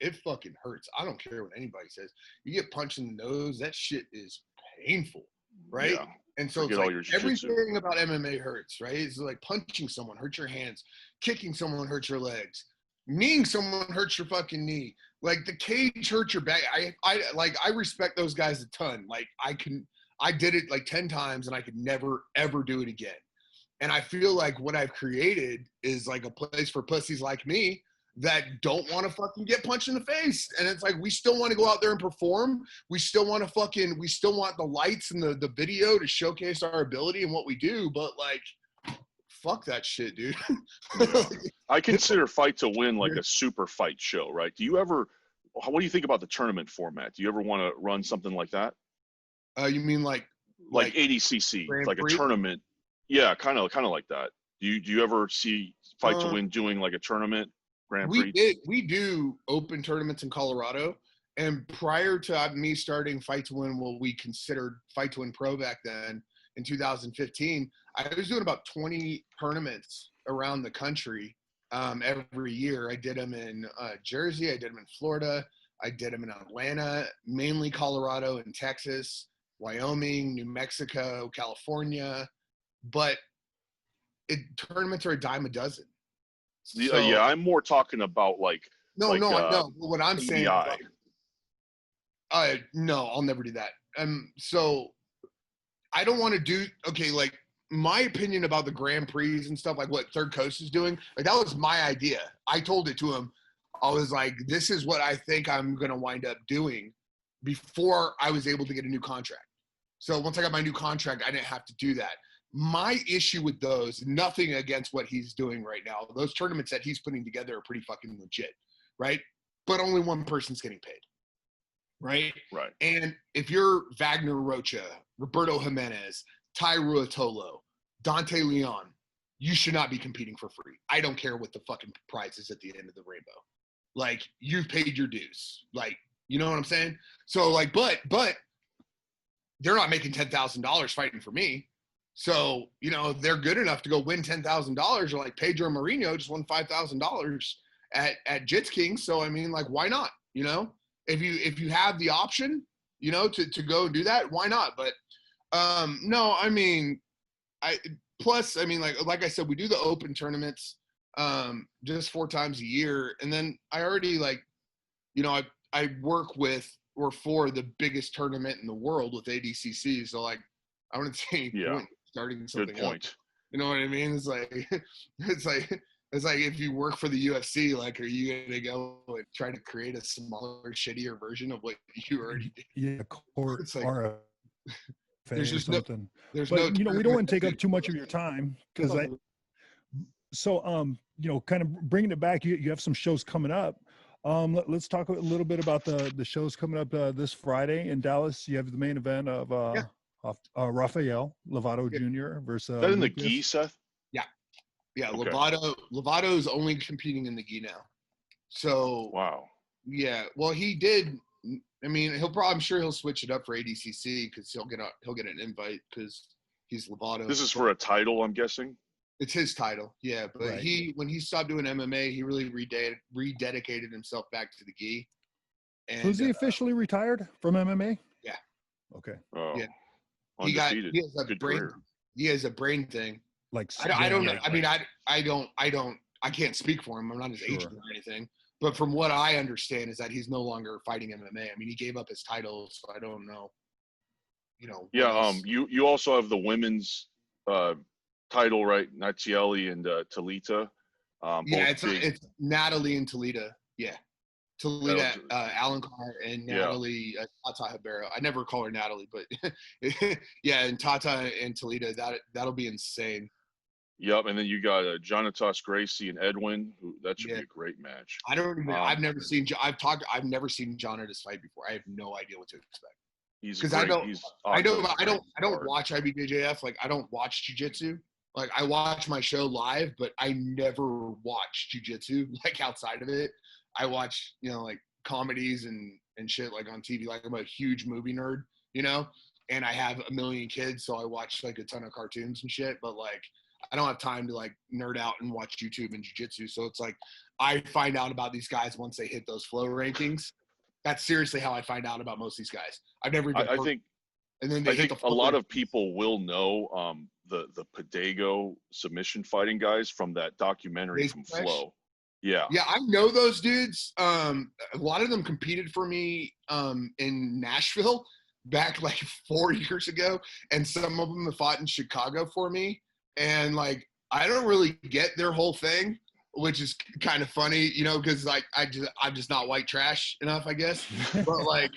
It fucking hurts. I don't care what anybody says. You get punched in the nose, that shit is painful, right? Yeah. And so Forget it's all your like jiu-jitsu. everything about MMA hurts, right? It's like punching someone hurts your hands, kicking someone hurts your legs, kneeing someone hurts your fucking knee. Like the cage hurts your back. I respect those guys a ton. Like I did it like 10 times and I could never ever do it again. And I feel like what I've created is like a place for pussies like me that don't want to fucking get punched in the face. And it's like, we still want to go out there and perform. We still want the lights and the video to showcase our ability and what we do. But like, fuck that shit, dude. I consider Fight to Win like a super fight show, right? What do you think about the tournament format? Do you ever want to run something like that? You mean like ADCC, Grand like Prix? a tournament? Yeah, kind of like that. Do you ever see Fight to Win doing like a tournament? Grand Prix? We do open tournaments in Colorado, and prior to me starting Fight to Win, we considered Fight to Win Pro back then in 2015, I was doing about 20 tournaments around the country every year. I did them in Jersey, I did them in Florida, I did them in Atlanta, mainly Colorado and Texas, Wyoming, New Mexico, California, but tournaments are a dime a dozen. So, yeah, I'm more talking about I know. What I'm saying, no, I'll never do that. So I don't want to do. Okay, like my opinion about the Grand Prix and stuff, like what Third Coast is doing, like that was my idea. I told it to him. I was like, this is what I think I'm gonna wind up doing before I was able to get a new contract. So once I got my new contract, I didn't have to do that. My issue with those, nothing against what he's doing right now. Those tournaments that he's putting together are pretty fucking legit, right? But only one person's getting paid, right? Right. And if you're Wagner Rocha, Roberto Jimenez, Ty Ruotolo, Dante Leon, you should not be competing for free. I don't care what the fucking prize is at the end of the rainbow. Like, you've paid your dues. Like, you know what I'm saying? So, like, but they're not making $10,000 fighting for me. So, they're good enough to go win $10,000, or like Pedro Mourinho just won $5,000 at Jits King. So, I mean, like, why not? If you have the option, to go do that, why not? But no, I mean, like I said, we do the open tournaments just 4 times a year. And then I already I work with or for the biggest tournament in the world with ADCC. So like, I wouldn't say starting something Good point. else. You know what I mean? It's like, if you work for the UFC, like, are you going to go and try to create a smaller, shittier version of what you already did? Yeah, court It's like, RFA there's or just something. There's But no, we don't want to take up too much of your time because kind of bringing it back, you have some shows coming up. Let's talk a little bit about the shows coming up this Friday in Dallas. You have the main event of Rafael Lovato Jr. versus Is that in the Lucas. gi, Seth? Yeah, Okay. Lovato is only competing in the gi now. So Wow. yeah, well, he did. I mean, I'm sure he'll switch it up for ADCC because he'll get an invite because he's Lovato. This is for a title, I'm guessing. It's his title, yeah. But Right. when he stopped doing MMA, he really rededicated himself back to the gi. And So is he officially retired from MMA? Yeah. Okay. Oh, Yeah. undefeated. He has a Good brain. career. He has a brain thing. Like I don't know. yeah, I mean, I can't speak for him. I'm not his Sure. agent or anything. But from what I understand is that he's no longer fighting MMA. I mean, he gave up his title, so I don't know. Yeah. You also have the women's title, right? Natsieli and Talita. Yeah, both big. it's Natalie and Talita. Yeah. Talita Alencar and Natalie Tata Habera. I never call her Natalie, but yeah, and Tata and Talita, that'll be insane. Yep, and then you got Jonatas Gracie and Edwin. That should be a great match. I don't even. I've never seen Jonatas fight before. I have no idea what to expect. He's because great. I don't watch IBJJF. Like, I don't watch jiu-jitsu. Like, I watch my show live, but I never watch jiu-jitsu like outside of it. I watch like comedies and shit like on TV. Like, I'm a huge movie nerd, and I have a million kids, so I watch like a ton of cartoons and shit. But like, I don't have time to like nerd out and watch YouTube and jiu-jitsu. So it's like, I find out about these guys once they hit those flow rankings. That's seriously how I find out about most of these guys. I've never even heard. And then I think a lot of people will know the Padago submission fighting guys from that documentary from Flow. Yeah. Yeah, I know those dudes. A lot of them competed for me in Nashville back like 4 years ago, and some of them have fought in Chicago for me. And like, I don't really get their whole thing, which is kind of funny, because like I'm just not white trash enough, I guess. But like,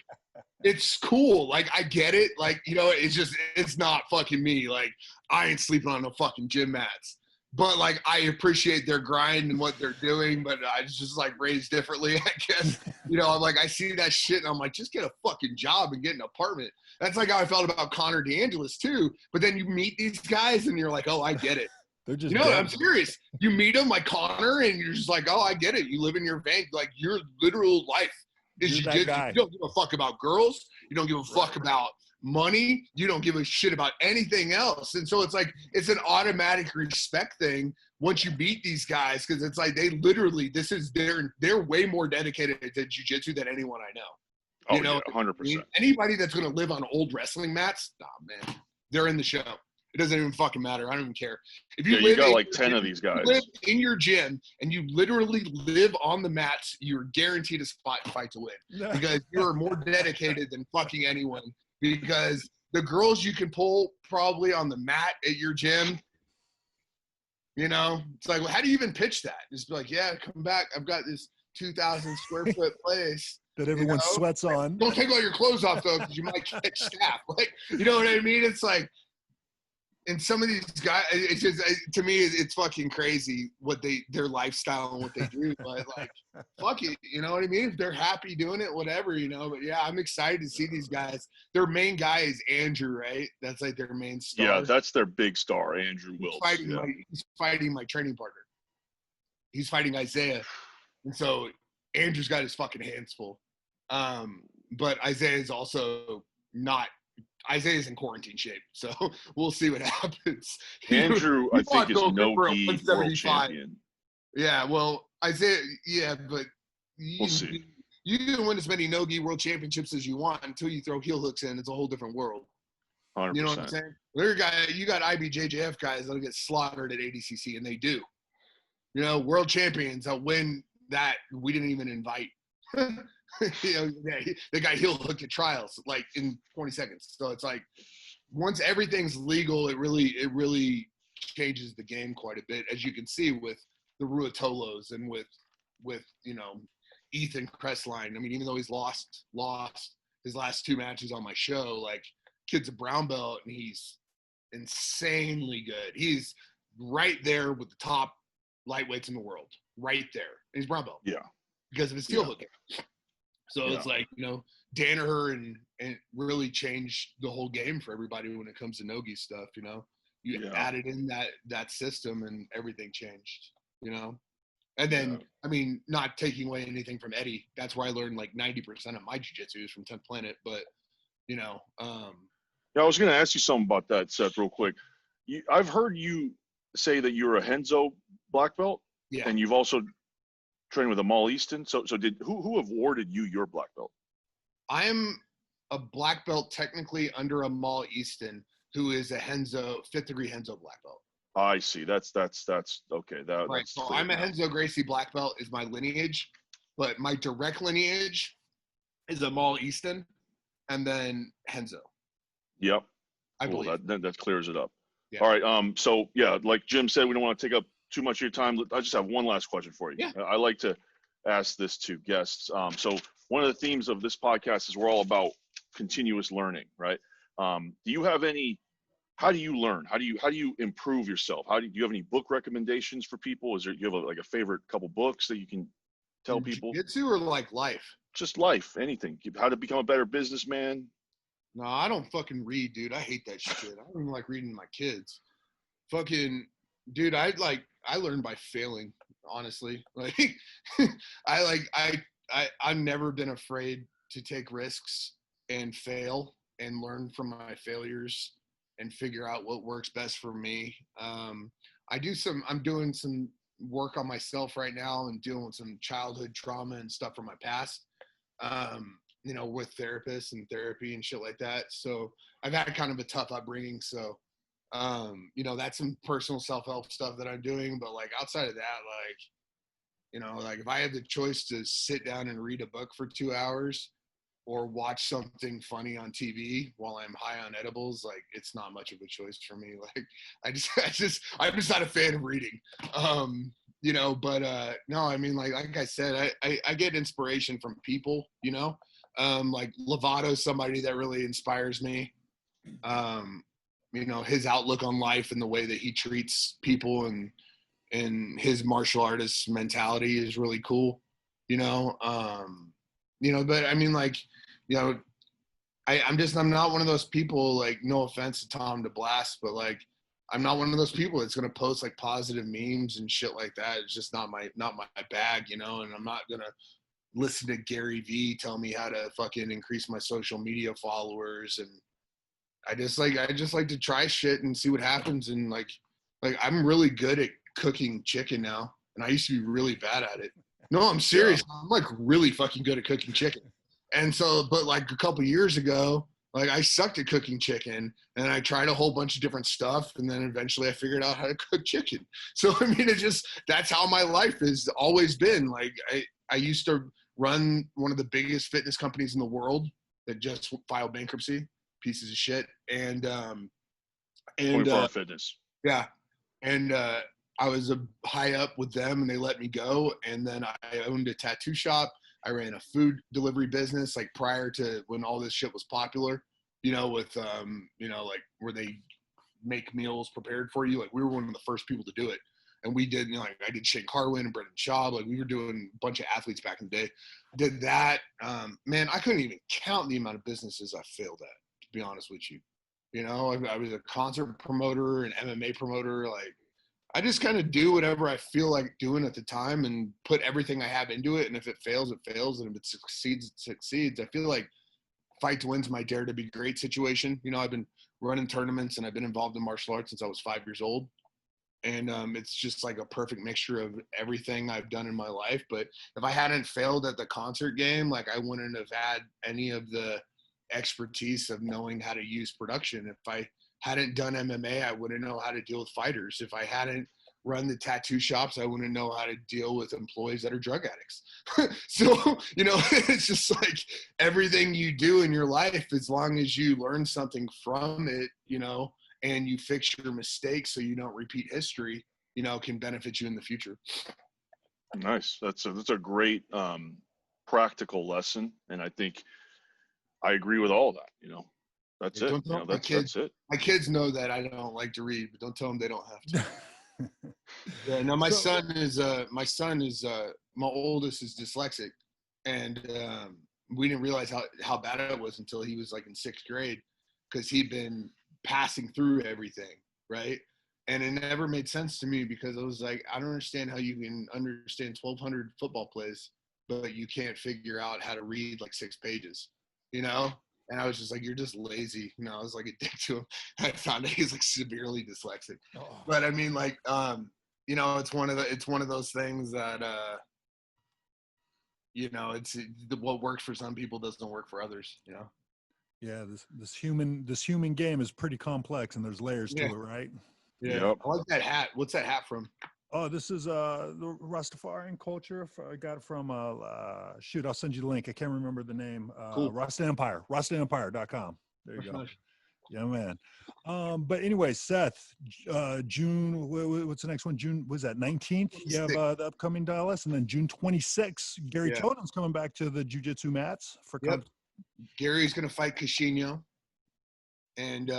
it's cool. Like, I get it. Like, it's not fucking me. Like, I ain't sleeping on no fucking gym mats. But like, I appreciate their grind and what they're doing, but I just like raised differently, I guess. I'm like, I see that shit and I'm like, just get a fucking job and get an apartment. That's like how I felt about Connor DeAngelis too. But then you meet these guys and you're like, oh, I get it. They're just I'm serious. You meet them like Connor and you're just like, oh, I get it. You live in your van. Like, your literal life is you don't give a fuck about girls. You don't give a fuck about money. You don't give a shit about anything else. And so it's like, it's an automatic respect thing once you beat these guys, because it's like, they literally, they're way more dedicated to jiu-jitsu than anyone I know. Oh, yeah, 100%. Anybody that's going to live on old wrestling mats, nah, man, they're in the show. It doesn't even fucking matter. I don't even care. If you got like 10 of these guys. You live in your gym and you literally live on the mats, you're guaranteed a spot and fight to win, because you're more dedicated than fucking anyone. Because the girls you can pull probably on the mat at your gym, it's like, well, how do you even pitch that? Just be like, yeah, come back. I've got this 2,000 square foot place that everyone sweats on. Don't take all your clothes off though, because you might catch staph. Like, you know what I mean? It's like, and some of these guys, it's just, to me, it's fucking crazy what their lifestyle and what they do. But like, fuck it, you know what I mean? If they're happy doing it, whatever, But yeah, I'm excited to see these guys. Their main guy is Andrew, right? That's like their main star. Yeah, that's their big star, Andrew Wills. He's fighting my training partner. He's fighting Isaiah, and so Andrew's got his fucking hands full. But Isaiah is also not Isaiah's in quarantine shape, so we'll see what happens. Andrew, I think, is for a no-gi world 175. champion. Yeah, well, Isaiah, yeah, but We'll see. you can win as many no-gi world championships as you want until you throw heel hooks in. It's a whole different world. 100%. You know what I'm saying? You got IBJJF guys that'll get slaughtered at ADCC, and they do. You know, world champions that win that we didn't even invite. You know, they got heel hooked at trials like in 20 seconds. So it's like once everything's legal, it really changes the game quite a bit, as you can see with the Ruotolos and with you know Ethan Crestline. I mean, even though he's lost his last 2 matches on my show, like kid's a brown belt and he's insanely good. He's right there with the top lightweights in the world, right there. And he's brown belt. Yeah. Because of his heel hooking. So it's like, you know, Danaher and really changed the whole game for everybody when it comes to no-gi stuff, you know. You added in that system and everything changed, you know. And then, I mean, not taking away anything from Eddie. That's where I learned like 90% of my jiu-jitsu is from 10th Planet. But, you know. Yeah, I was going to ask you something about that, Seth, real quick. I've heard you say that you're a Henzo black belt. Yeah. And you've also trained with Amal Easton. So did who awarded you your black belt? I am a black belt technically under Amal Easton, who is a Henzo 5th degree Henzo black belt. I see. That's okay. Right. That's So clear I'm a now. Henzo Gracie black belt is my lineage, but my direct lineage is Amal Easton and then Henzo. Yep. I Cool. believe. That clears it up. Yeah. All right. So yeah, like Jim said, we don't want to take up too much of your time. I just have one last question for you. Yeah. I like to ask this to guests. So one of the themes of this podcast is we're all about continuous learning, right? Do you have any? How do you learn? How do you improve yourself? Do you have any book recommendations for people? Do you have a favorite couple books that you can tell people? Jiu-jitsu or like life? Just life, anything. How to become a better businessman. No, I don't fucking read, dude. I hate that shit. I don't even like reading to my kids. Fucking, dude, I learn by failing, honestly. Like, I've never been afraid to take risks and fail and learn from my failures and figure out what works best for me. I'm doing some work on myself right now and dealing with some childhood trauma and stuff from my past. You know, with therapists and therapy and shit like that. So I've had kind of a tough upbringing. So, you know, that's some personal self-help stuff that I'm doing. But like outside of that, like, you know, like if I have the choice to sit down and read a book for 2 hours or watch something funny on TV while I'm high on edibles, like it's not much of a choice for me. Like I'm just not a fan of reading. You know, but no, I mean, like I said, I get inspiration from people, you know. Like Lovato's somebody that really inspires me. You know, his outlook on life and the way that he treats people and his martial artist mentality is really cool, you know. You know, but I mean, like, you know, I'm not one of those people, like, no offense to Tom DeBlast, but like, I'm not one of those people that's going to post like positive memes and shit like that. It's just not my bag, you know, and I'm not going to listen to Gary Vee tell me how to fucking increase my social media followers. And I just like to try shit and see what happens. And like I'm really good at cooking chicken now. And I used to be really bad at it. No, I'm serious. Yeah. I'm like really fucking good at cooking chicken. And so, but like a couple years ago, like I sucked at cooking chicken and I tried a whole bunch of different stuff. And then eventually I figured out how to cook chicken. So, I mean, that's how my life has always been. Like I used to run one of the biggest fitness companies in the world that just filed bankruptcy, pieces of shit. And 24-hour fitness. Yeah. And I was high up with them and they let me go. And then I owned a tattoo shop. I ran a food delivery business, like prior to when all this shit was popular, you know, with, you know, like where they make meals prepared for you. Like we were one of the first people to do it. And we did, you know, like I did Shane Carwin and Brendan Schaub. Like we were doing a bunch of athletes back in the day. Did that. Man, I couldn't even count the amount of businesses I failed at, to be honest with you. You know, I was a concert promoter, an MMA promoter. Like I just kind of do whatever I feel like doing at the time and put everything I have into it. And if it fails, it fails. And if it succeeds, it succeeds. I feel like fight to win's my dare to be great situation. You know, I've been running tournaments and I've been involved in martial arts since I was 5 years old. And it's just like a perfect mixture of everything I've done in my life. But if I hadn't failed at the concert game, like I wouldn't have had any of the expertise of knowing how to use production. If I hadn't done MMA, I wouldn't know how to deal with fighters. If I hadn't run the tattoo shops, I wouldn't know how to deal with employees that are drug addicts. So, you know, it's just like everything you do in your life, as long as you learn something from it, you know, and you fix your mistakes so you don't repeat history, you know, can benefit you in the future. Nice. That's a great practical lesson, and I think I agree with all that. You know, that's it. You know, that's it. My kids know that I don't like to read, but don't tell them they don't have to. Yeah, no, my oldest is dyslexic, and we didn't realize how bad it was until he was like in 6th grade, because he'd been passing through everything, right? And it never made sense to me, because I was like, I don't understand how you can understand 1,200 football plays, but you can't figure out how to read like 6 pages, you know? And I was just like, you're just lazy. You know, I was like a dick to him. I found out he's like severely dyslexic. Oh. But I mean, like, you know, it's one of those things that, you know, what works for some people doesn't work for others, you know? Yeah, this human game is pretty complex, and there's layers to it, right? Yeah. Yep. I like that hat. What's that hat from? Oh, this is the Rastafarian culture. I got it from shoot, I'll send you the link. I can't remember the name. Cool. Rasta Empire, rastaempire.com. There you go. Nice. Yeah, man. But anyway, Seth, June, what's the next one? June, was that 19th? You have the upcoming Dallas, and then June 26th, Gary Choden's coming back to the Jiu-Jitsu mats for Gary's going to fight Cushinho, and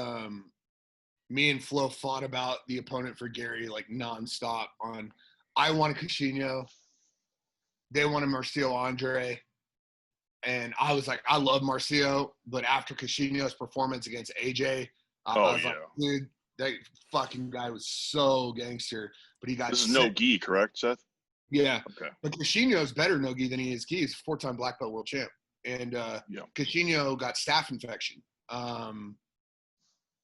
me and Flo fought about the opponent for Gary like nonstop. I wanted Cushinho, they wanted Marcio Andre, and I was like, I love Marcio, but after Cushinho's performance against AJ, I was like, dude, that fucking guy was so gangster. But he got this is no gi, correct, Seth? Yeah. Okay. But Cushinho's better no gi than he is gi. He's a 4-time black belt world champ. And Cushinho got staph infection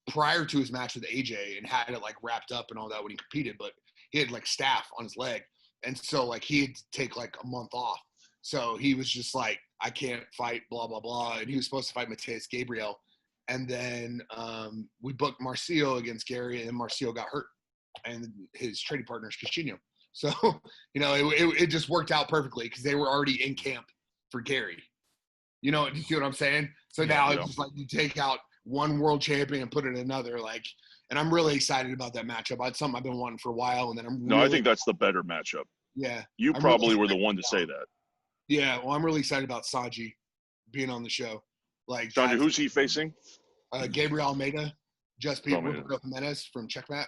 prior to his match with AJ, and had it like wrapped up and all that when he competed, but he had like staph on his leg. And so like he had to take like a month off. So he was just like, I can't fight, blah, blah, blah. And he was supposed to fight Mateus Gabriel. And then we booked Marcio against Gary, and then Marcio got hurt. And his trading partner is Cushinho. So, you know, it just worked out perfectly, because they were already in camp for Gary. You know, you see what I'm saying? So now it's just like you take out one world champion and put in another, like, and I'm really excited about that matchup. It's something I've been wanting for a while, and then I think that's the better matchup. Yeah. You probably were the one to say that. Yeah, well, I'm really excited about Sanji being on the show. Like, Sanji, who's he facing? Gabriel Almeida, just beat Roberto Jimenez from Checkmat.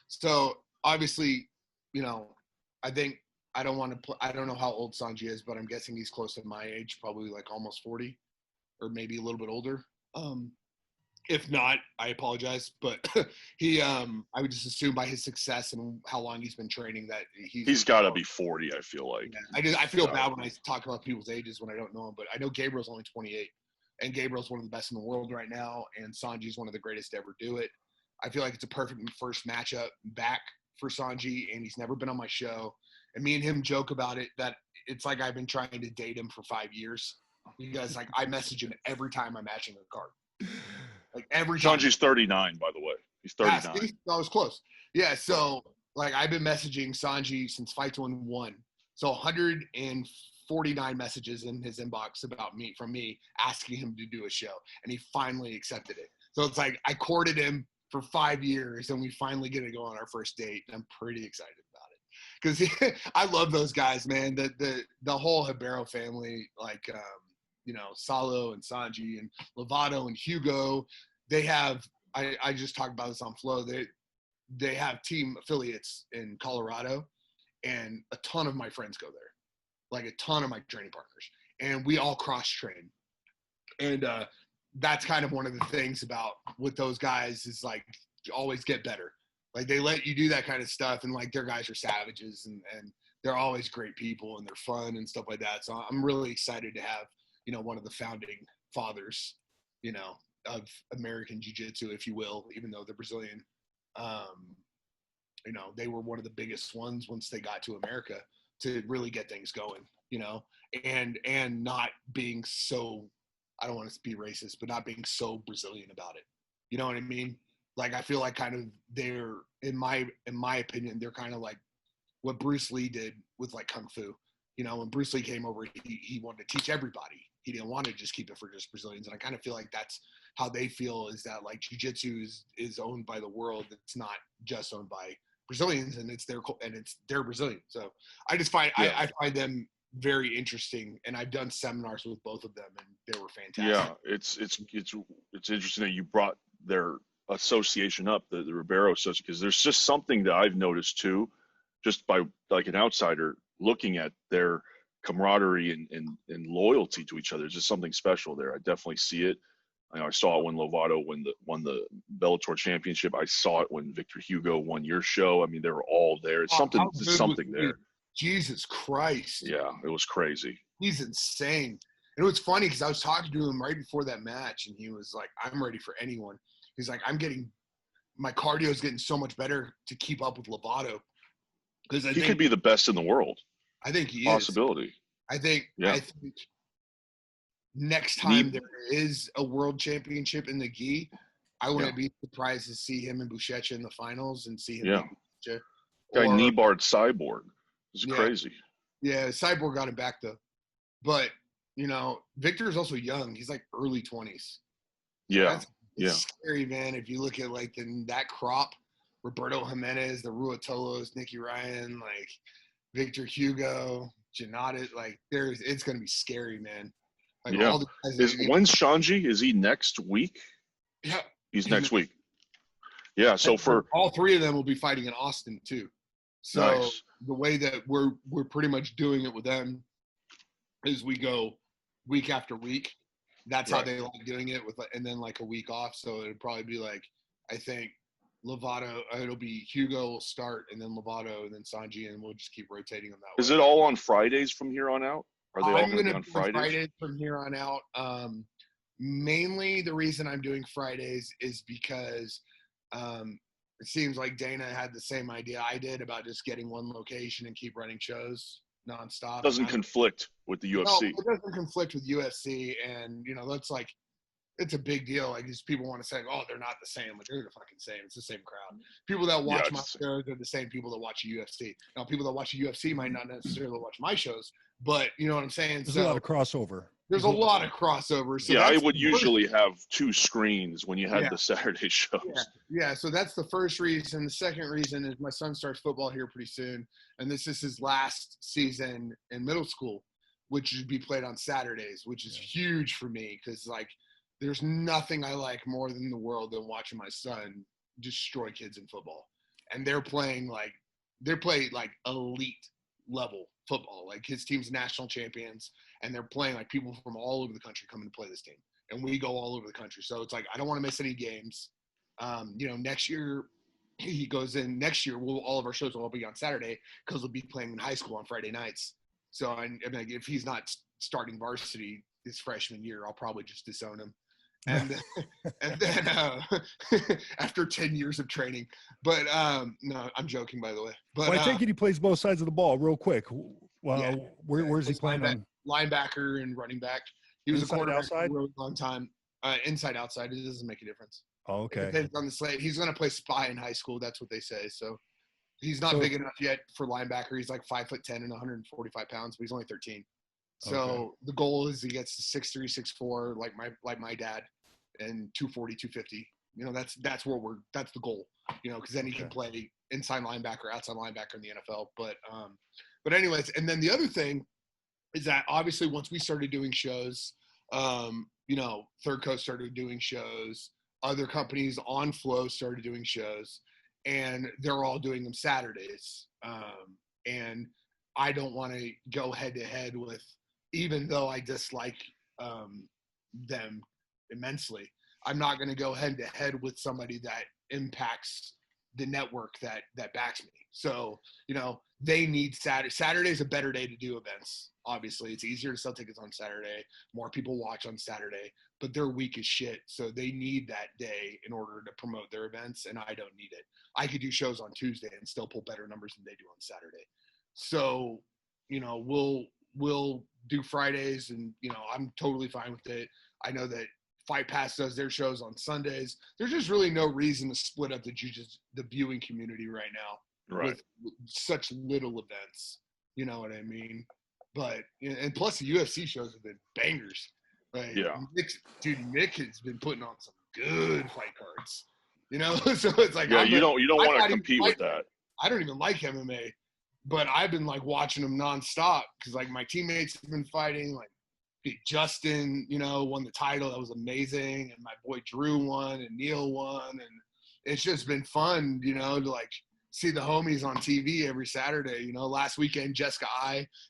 So obviously, you know, I don't know how old Sanji is, but I'm guessing he's close to my age, probably like almost 40, or maybe a little bit older. If not, I apologize, but I would just assume by his success and how long he's been training that he's got to be 40. I feel like. Yeah, I feel bad when I talk about people's ages when I don't know him, but I know Gabriel's only 28, and Gabriel's one of the best in the world right now, and Sanji's one of the greatest to ever do it. I feel like it's a perfect first matchup back for Sanji, and he's never been on my show. And me and him joke about it, that it's like I've been trying to date him for 5 years. Because like I message him every time I'm matching a card. Like every time. Sanji's 39, by the way. He's 39. Yeah, I was close. Yeah, so like I've been messaging Sanji since Fight to Win 1. So 149 messages in his inbox from me asking him to do a show, and he finally accepted it. So it's like I courted him for 5 years, and we finally get to go on our first date, and I'm pretty excited about it. Because I love those guys, man. The whole Hibero family, like you know, Salo and Sanji and Lovato and Hugo, they have. I just talked about this on Flow. They have team affiliates in Colorado, and a ton of my friends go there, like a ton of my training partners, and we all cross train. And that's kind of one of the things about with those guys is like you always get better. Like they let you do that kind of stuff, and like their guys are savages, and they're always great people, and they're fun and stuff like that. So I'm really excited to have, you know, one of the founding fathers of American Jiu-Jitsu, if you will, even though they're Brazilian. They were one of the biggest ones once they got to America to really get things going, and not being so, I don't want to be racist, but not being so Brazilian about it. You know what I mean? Like, I feel like kind of they're, in my opinion, they're kind of like what Bruce Lee did with like Kung Fu. When Bruce Lee came over, he wanted to teach everybody. He didn't want to just keep it for just Brazilians. And I kind of feel like that's how they feel, is that like Jiu-Jitsu is owned by the world. It's not just owned by Brazilians, and they're Brazilian. So I just find, I find them very interesting, and I've done seminars with both of them, and they were fantastic. Yeah, it's interesting that you brought their association up, the Ribeiro Association, because there's just something that I've noticed too, just by like an outsider looking at their camaraderie and loyalty to each other. There's just something special there. I definitely see it. I saw it when Lovato won the Bellator championship. I saw it when Victor Hugo won your show. I mean, they were all there. It's something there. Jesus Christ. Yeah, it was crazy. He's insane. And it was funny because I was talking to him right before that match, and he was like, I'm ready for anyone. He's like, my cardio is getting so much better to keep up with Lovato. Because he could be the best in the world. I think he Possibility. is. I think next time there is a world championship in the gi, I wouldn't be surprised to see him and Buchecha in the finals and see him beat Buchecha. Guy kneebarred Cyborg. It's crazy. Yeah, Cyborg got him back though. But, Victor is also young. He's like early 20s. Yeah. It's scary, man. If you look at like that crop, Roberto Jimenez, the Ruotolos, Nicky Ryan, like Victor Hugo, Janata, like it's going to be scary, man. Like all the guys when's Shanji? Is he next week? Yeah. He's next week. Yeah. So for all three of them will be fighting in Austin too. So the way that we're pretty much doing it with them is we go week after week. That's how they like doing it and then like a week off. So it'd probably be like, I think Lovato, it'll be Hugo will start, and then Lovato, and then Sanji, and we'll just keep rotating them that way. Is it all on Fridays from here on out? Are they all going to be on Fridays from here on out? Mainly the reason I'm doing Fridays is because it seems like Dana had the same idea I did about just getting one location and keep running shows nonstop. Doesn't conflict with the UFC. No, it doesn't conflict with UFC, and that's like, it's a big deal. Like, these people want to say, oh, they're not the same. Like, they're the fucking same. It's the same crowd. People that watch my shows are the same people that watch UFC. Now, people that watch UFC might not necessarily watch my shows, but you know what I'm saying? There's a lot of crossover. There's a lot of crossover. So I would usually have two screens when you had the Saturday shows. Yeah, so that's the first reason. The second reason is my son starts football here pretty soon, and this is his last season in middle school, which would be played on Saturdays, which is huge for me because, like, there's nothing I like more than the world than watching my son destroy kids in football. And they're playing like elite level football. Like, his team's national champions, and they're playing like people from all over the country coming to play this team. And we go all over the country. So it's like, I don't want to miss any games. Next year he goes in. Next year, all of our shows will all be on Saturday because we'll be playing in high school on Friday nights. So I mean, if he's not starting varsity his freshman year, I'll probably just disown him. And then after 10 years of training, but no, I'm joking, by the way. But I take it he plays both sides of the ball real quick. Well, where's he playing on? Linebacker and running back. He was inside, a quarterback outside? for a really long time. Inside, outside, it doesn't make a difference. Oh, okay. It depends on the slate. He's going to play spy in high school. That's what they say. So he's not big enough yet for linebacker. He's like 5'10" and 145 pounds, but he's only 13. So the goal is he gets to 6'3", 6'4", like my dad, and 240, 250. That's the goal. Because then he can play inside linebacker, outside linebacker in the NFL. But anyways, and then the other thing is that obviously once we started doing shows, Third Coast started doing shows, other companies on Flow started doing shows, and they're all doing them Saturdays. And I don't want to go head to head with, even though I dislike them immensely, I'm not going to go head to head with somebody that impacts the network that backs me. So, you know, they need Saturday. Saturday's a better day to do events. Obviously, it's easier to sell tickets on Saturday. More people watch on Saturday, but they're weak as shit. So they need that day in order to promote their events, and I don't need it. I could do shows on Tuesday and still pull better numbers than they do on Saturday. So, you know, we'll do Fridays, and, you know, I'm totally fine with it. I know that Fight Pass does their shows on Sundays. There's just really no reason to split up the viewing community right now with such little events. You know what I mean? But, and plus the UFC shows have been bangers. Right? Yeah. Nick has been putting on some good fight cards. You know, so it's like, yeah, you don't want to compete with that. I don't even like MMA, but I've been like watching them nonstop because like my teammates have been fighting. Like Justin, you know, won the title. That was amazing, and my boy Drew won, and Neil won, and it's just been fun, you know, to like see the homies on TV every Saturday. You know, last weekend Jessica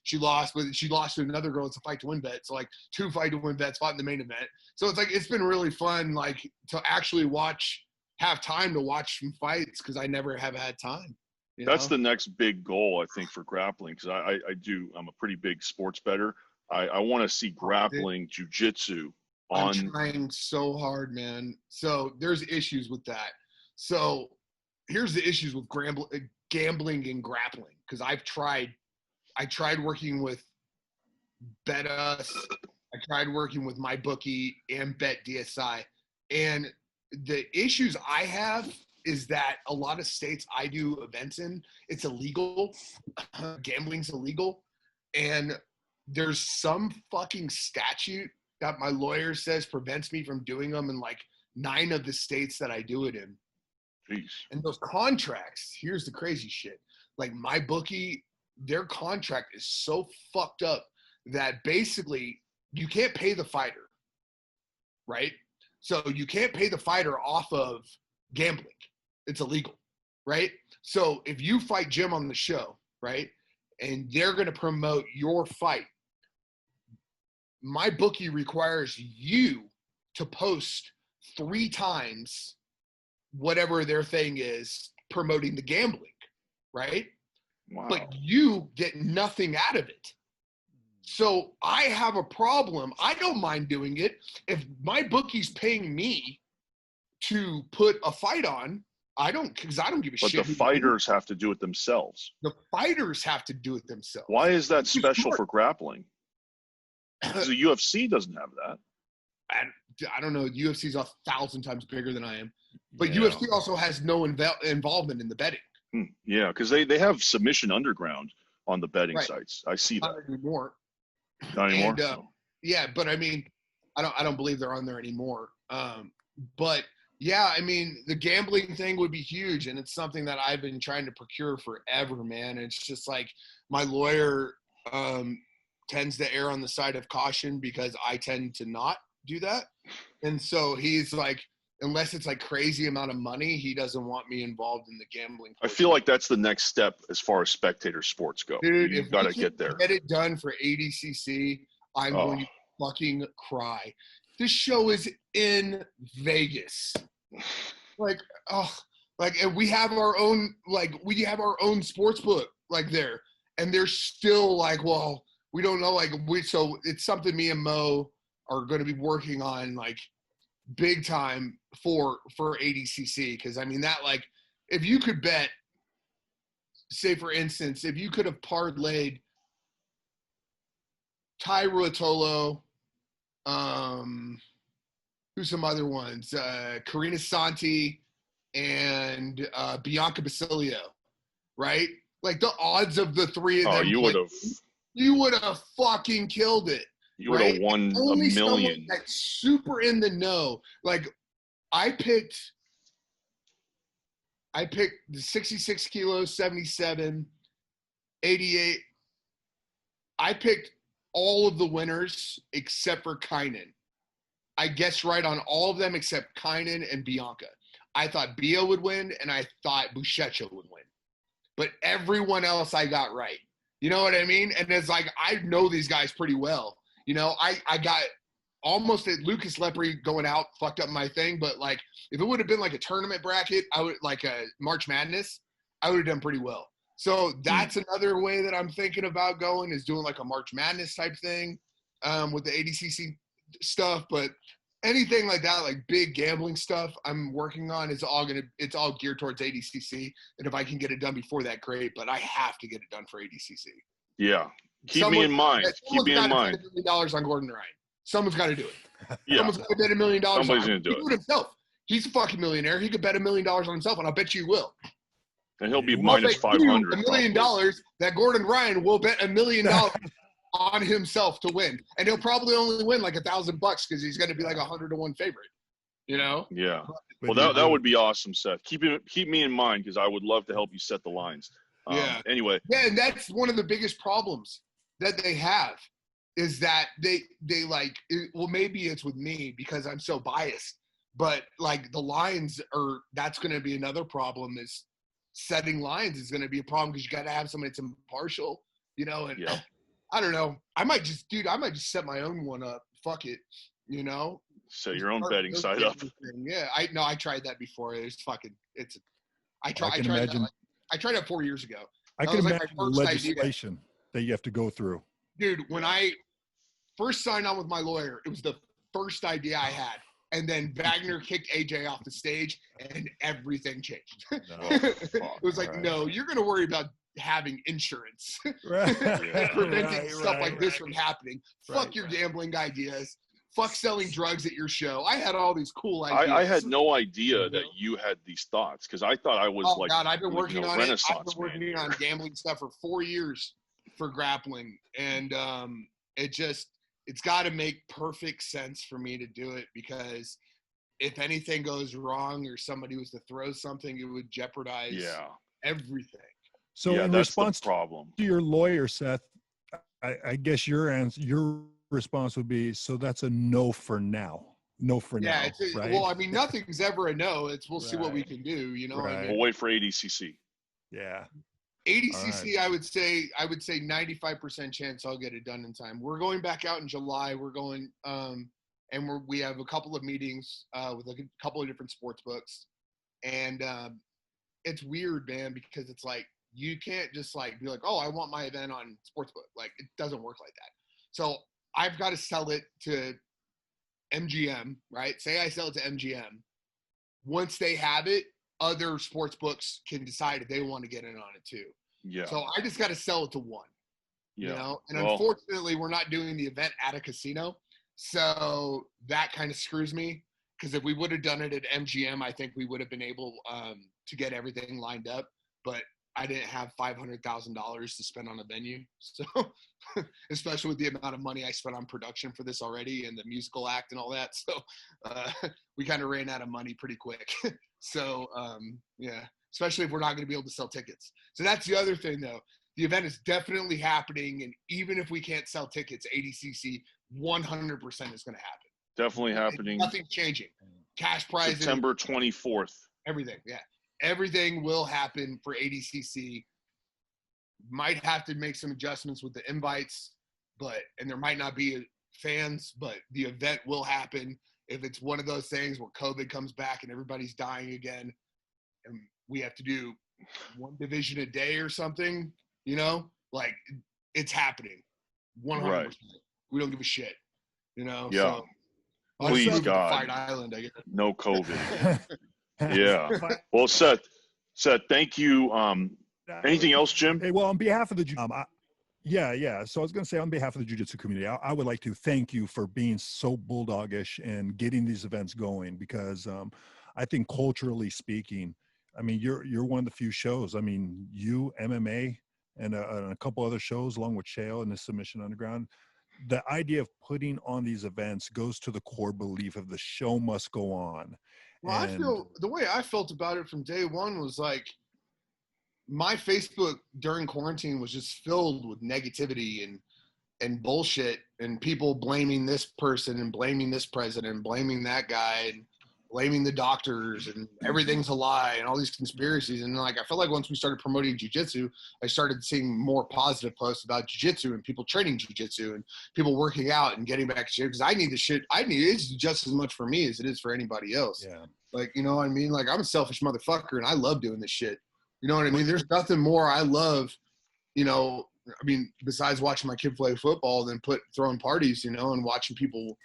she lost to another girl. It's a fight to win bet. So like 2 fight to win bets fought in the main event. So it's like it's been really fun, like to actually have time to watch some fights because I never have had time. That's the next big goal, I think, for grappling, because I'm a pretty big sports bettor. I want to see grappling, jiu-jitsu on. I'm trying so hard, man. So there's issues with that. So here's the issues with gambling and grappling, because I tried working with BetUs, I tried working with MyBookie and BetDSI, and the issues I have is that a lot of states I do events in, it's illegal. Gambling's illegal. And there's some fucking statute that my lawyer says prevents me from doing them in like 9 of the states that I do it in. Jeez. And those contracts, here's the crazy shit. Like MyBookie, their contract is so fucked up that basically you can't pay the fighter, right? So you can't pay the fighter off of gambling. It's illegal, right? So if you fight Jim on the show, right, and they're going to promote your fight, MyBookie requires you to post 3 times whatever their thing is promoting the gambling, right? Wow. But you get nothing out of it. So I have a problem. I don't mind doing it. If MyBookie's paying me to put a fight on, because I don't give a shit. But the fighters have to do it themselves. The fighters have to do it themselves. Why is that special for grappling? Because the UFC doesn't have that. I don't know. UFC's 1,000 times bigger than I am. But Yeah. UFC also has no involvement in the betting. Yeah, because they have Submission Underground on the betting Right. sites. I see that. Not anymore. Not anymore? And, yeah, but I mean, I don't believe they're on there anymore. But yeah, I mean, the gambling thing would be huge, and it's something that I've been trying to procure forever, man. It's just like my lawyer tends to err on the side of caution because I tend to not do that. And so he's like, unless it's like crazy amount of money, he doesn't want me involved in the gambling I portion. feel like that's the next step as far as spectator sports go. Dude, You've if got we to can get there. get it done for ADCC, I'm going to fucking cry. This show is in Vegas. And we have our own sports book like there, and they're still like, well, we don't know, so it's something me and Mo are going to be working on like big time for ADCC, because I mean that, like, if you could bet, say for instance, if you could have parlayed Ty Ruotolo, who's some other ones, Karina Santi and Bianca Basilio, right? Like the odds of the 3 of them, you would have fucking killed it. You would have won Only $1 million. someone that's super in the know. Like I picked the 66 kilos, 77, 88. I picked all of the winners except for Kynan. I guessed right on all of them except Kynan and Bianca. I thought Bia would win, and I thought Buchecha would win. But everyone else I got right. You know what I mean? And it's like, I know these guys pretty well. You know, I got almost at Lucas Lepre going out fucked up my thing, but like if it would have been like a tournament bracket, I would like a March Madness, I would have done pretty well. So that's another way that I'm thinking about going, is doing like a March Madness type thing with the ADCC stuff. But anything like that, like big gambling stuff I'm working on, it's all geared towards ADCC. And if I can get it done before that, great. But I have to get it done for ADCC. Yeah. Keep me in mind. Keep me in mind. $1 million on Gordon Ryan. Someone's got to do it. Yeah. Someone's got to bet $1 million. Somebody's going to do it himself. He's a fucking millionaire. He could bet $1 million on himself, and I'll bet you will. And he'll be minus 500. $1 million that Gordon Ryan will bet $1 million on himself to win, and he'll probably only win like $1,000 because he's going to be like 100-1 favorite. You know? Yeah. Well, that would be awesome, Seth. Keep me in mind, because I would love to help you set the lines. Anyway. Yeah, and that's one of the biggest problems that they have, is that they like, well, maybe it's with me because I'm so biased, but like the lines that's going to be another problem, is setting lines is going to be a problem, because you got to have somebody that's impartial, you know. And I don't know, I might just set my own one up. Fuck it, you know. Set your own betting site up. Yeah, I tried that before. I tried that 4 years ago. I can imagine the legislation that you have to go through. Dude, when I first signed on with my lawyer, it was the first idea I had. And then Wagner kicked AJ off the stage, and everything changed. It was like, no, you're going to worry about having insurance and preventing stuff like this from happening. Fuck your gambling ideas. Fuck selling drugs at your show. I had all these cool ideas. I had no idea that you had these thoughts, because I thought I was I've been working on it. I've been working on gambling stuff for 4 years for Grappling, and it's got to make perfect sense for me to do it, because if anything goes wrong or somebody was to throw something, it would jeopardize everything. So in response to your lawyer, Seth, I guess your response would be, so that's a no for now. No for now, right? Well, I mean, nothing's ever a no. We'll see what we can do, you know. Right. I mean, we'll wait for ADCC. Yeah. ADCC, right. I would say 95% chance I'll get it done in time. We're going back out in July. We're going, and we have a couple of meetings with a couple of different sports books, and it's weird, man, because it's like you can't just like be like, oh, I want my event on sportsbook. Like, it doesn't work like that. So I've got to sell it to MGM, right? Say I sell it to MGM. Once they have it, other sports books can decide if they want to get in on it too. Yeah. So I just got to sell it to one. Yeah. You know, and unfortunately, we're not doing the event at a casino, so that kind of screws me. Because if we would have done it at MGM, I think we would have been able to get everything lined up. But I didn't have $500,000 to spend on a venue, so especially with the amount of money I spent on production for this already and the musical act and all that. So we kind of ran out of money pretty quick. So yeah, especially if we're not going to be able to sell tickets. So that's the other thing, though. The event is definitely happening, and even if we can't sell tickets, ADCC 100% is going to happen. Definitely happening. Nothing's changing. Cash prize. September 24th. Everything, yeah. Everything will happen for ADCC. Might have to make some adjustments with the invites, and there might not be fans, but the event will happen. If it's one of those things where COVID comes back and everybody's dying again, and we have to do one division a day or something, you know, like it's happening. 100%. Right. We don't give a shit, you know? Yeah. So, please, God. Fight Island, I guess. No COVID. Yeah. Well, Seth, thank you. Anything else, Jim? Hey, well, on behalf of the yeah. So I was going to say, on behalf of the Jiu-Jitsu community, I would like to thank you for being so bulldoggish and getting these events going, because I think culturally speaking, I mean, you're one of the few shows. I mean, you, MMA, and a couple other shows along with Chael and the Submission Underground. The idea of putting on these events goes to the core belief of the show must go on. Well, I feel the way I felt about it from day one was like my Facebook during quarantine was just filled with negativity and bullshit and people blaming this person and blaming this president and blaming that guy. And blaming the doctors and everything's a lie and all these conspiracies. And like, I felt like once we started promoting jiu-jitsu, I started seeing more positive posts about jiu-jitsu and people training jiu-jitsu and people working out and getting back to shit. Cause I need the shit. It's just as much for me as it is for anybody else. Yeah. Like, you know what I mean? Like, I'm a selfish motherfucker and I love doing this shit. You know what I mean? There's nothing more I love, you know, I mean, besides watching my kid play football than throwing parties, you know, and watching people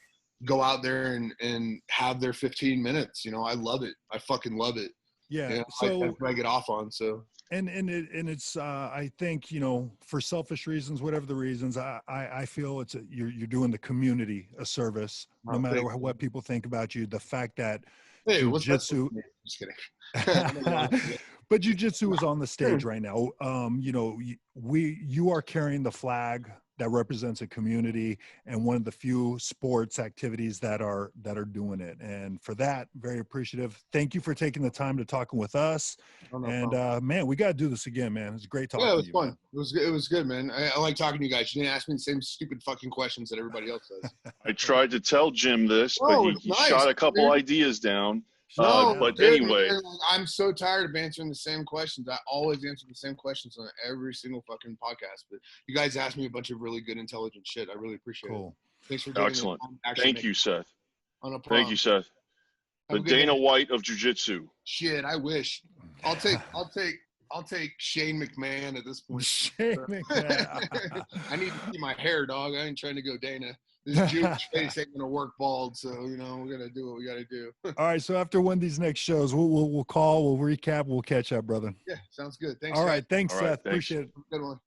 go out there and have their 15 minutes. You know, I love it. I fucking love it. Yeah. You know, So that's what I get off on. So and it's I think, you know, for selfish reasons, whatever the reasons, I feel you're doing the community a service, no matter what people think about you. The fact that jiu-jitsu, just kidding. but jiu-jitsu is on the stage right now. You know, you are carrying the flag that represents a community and one of the few sports activities that are doing it. And for that, very appreciative. Thank you for taking the time to talking with us. Man, we got to do this again, man. It's great talking to you. Yeah, it was fun. Man. It was good, man. I like talking to you guys. You didn't ask me the same stupid fucking questions that everybody else does. I tried to tell Jim this, but he nice, shot a couple ideas down. But dude, anyway, I'm so tired of answering the same questions. I always answer the same questions on every single fucking podcast. But you guys asked me a bunch of really good, intelligent shit. I really appreciate it. Thanks for doing excellent. Thank you, Seth. Thank you, Seth. The Dana White of jiu-jitsu. Shit, I wish. I'll take Shane McMahon at this point. Shane McMahon. I need to see my hair, dog. I ain't trying to go Dana. This Jewish face ain't gonna work bald, so you know we're gonna do what we gotta do. All right, so after one of these next shows, we'll call, we'll recap, we'll catch up, brother. Yeah, sounds good. Thanks. All right, thanks, All right, Seth. thanks. Appreciate it. Good one.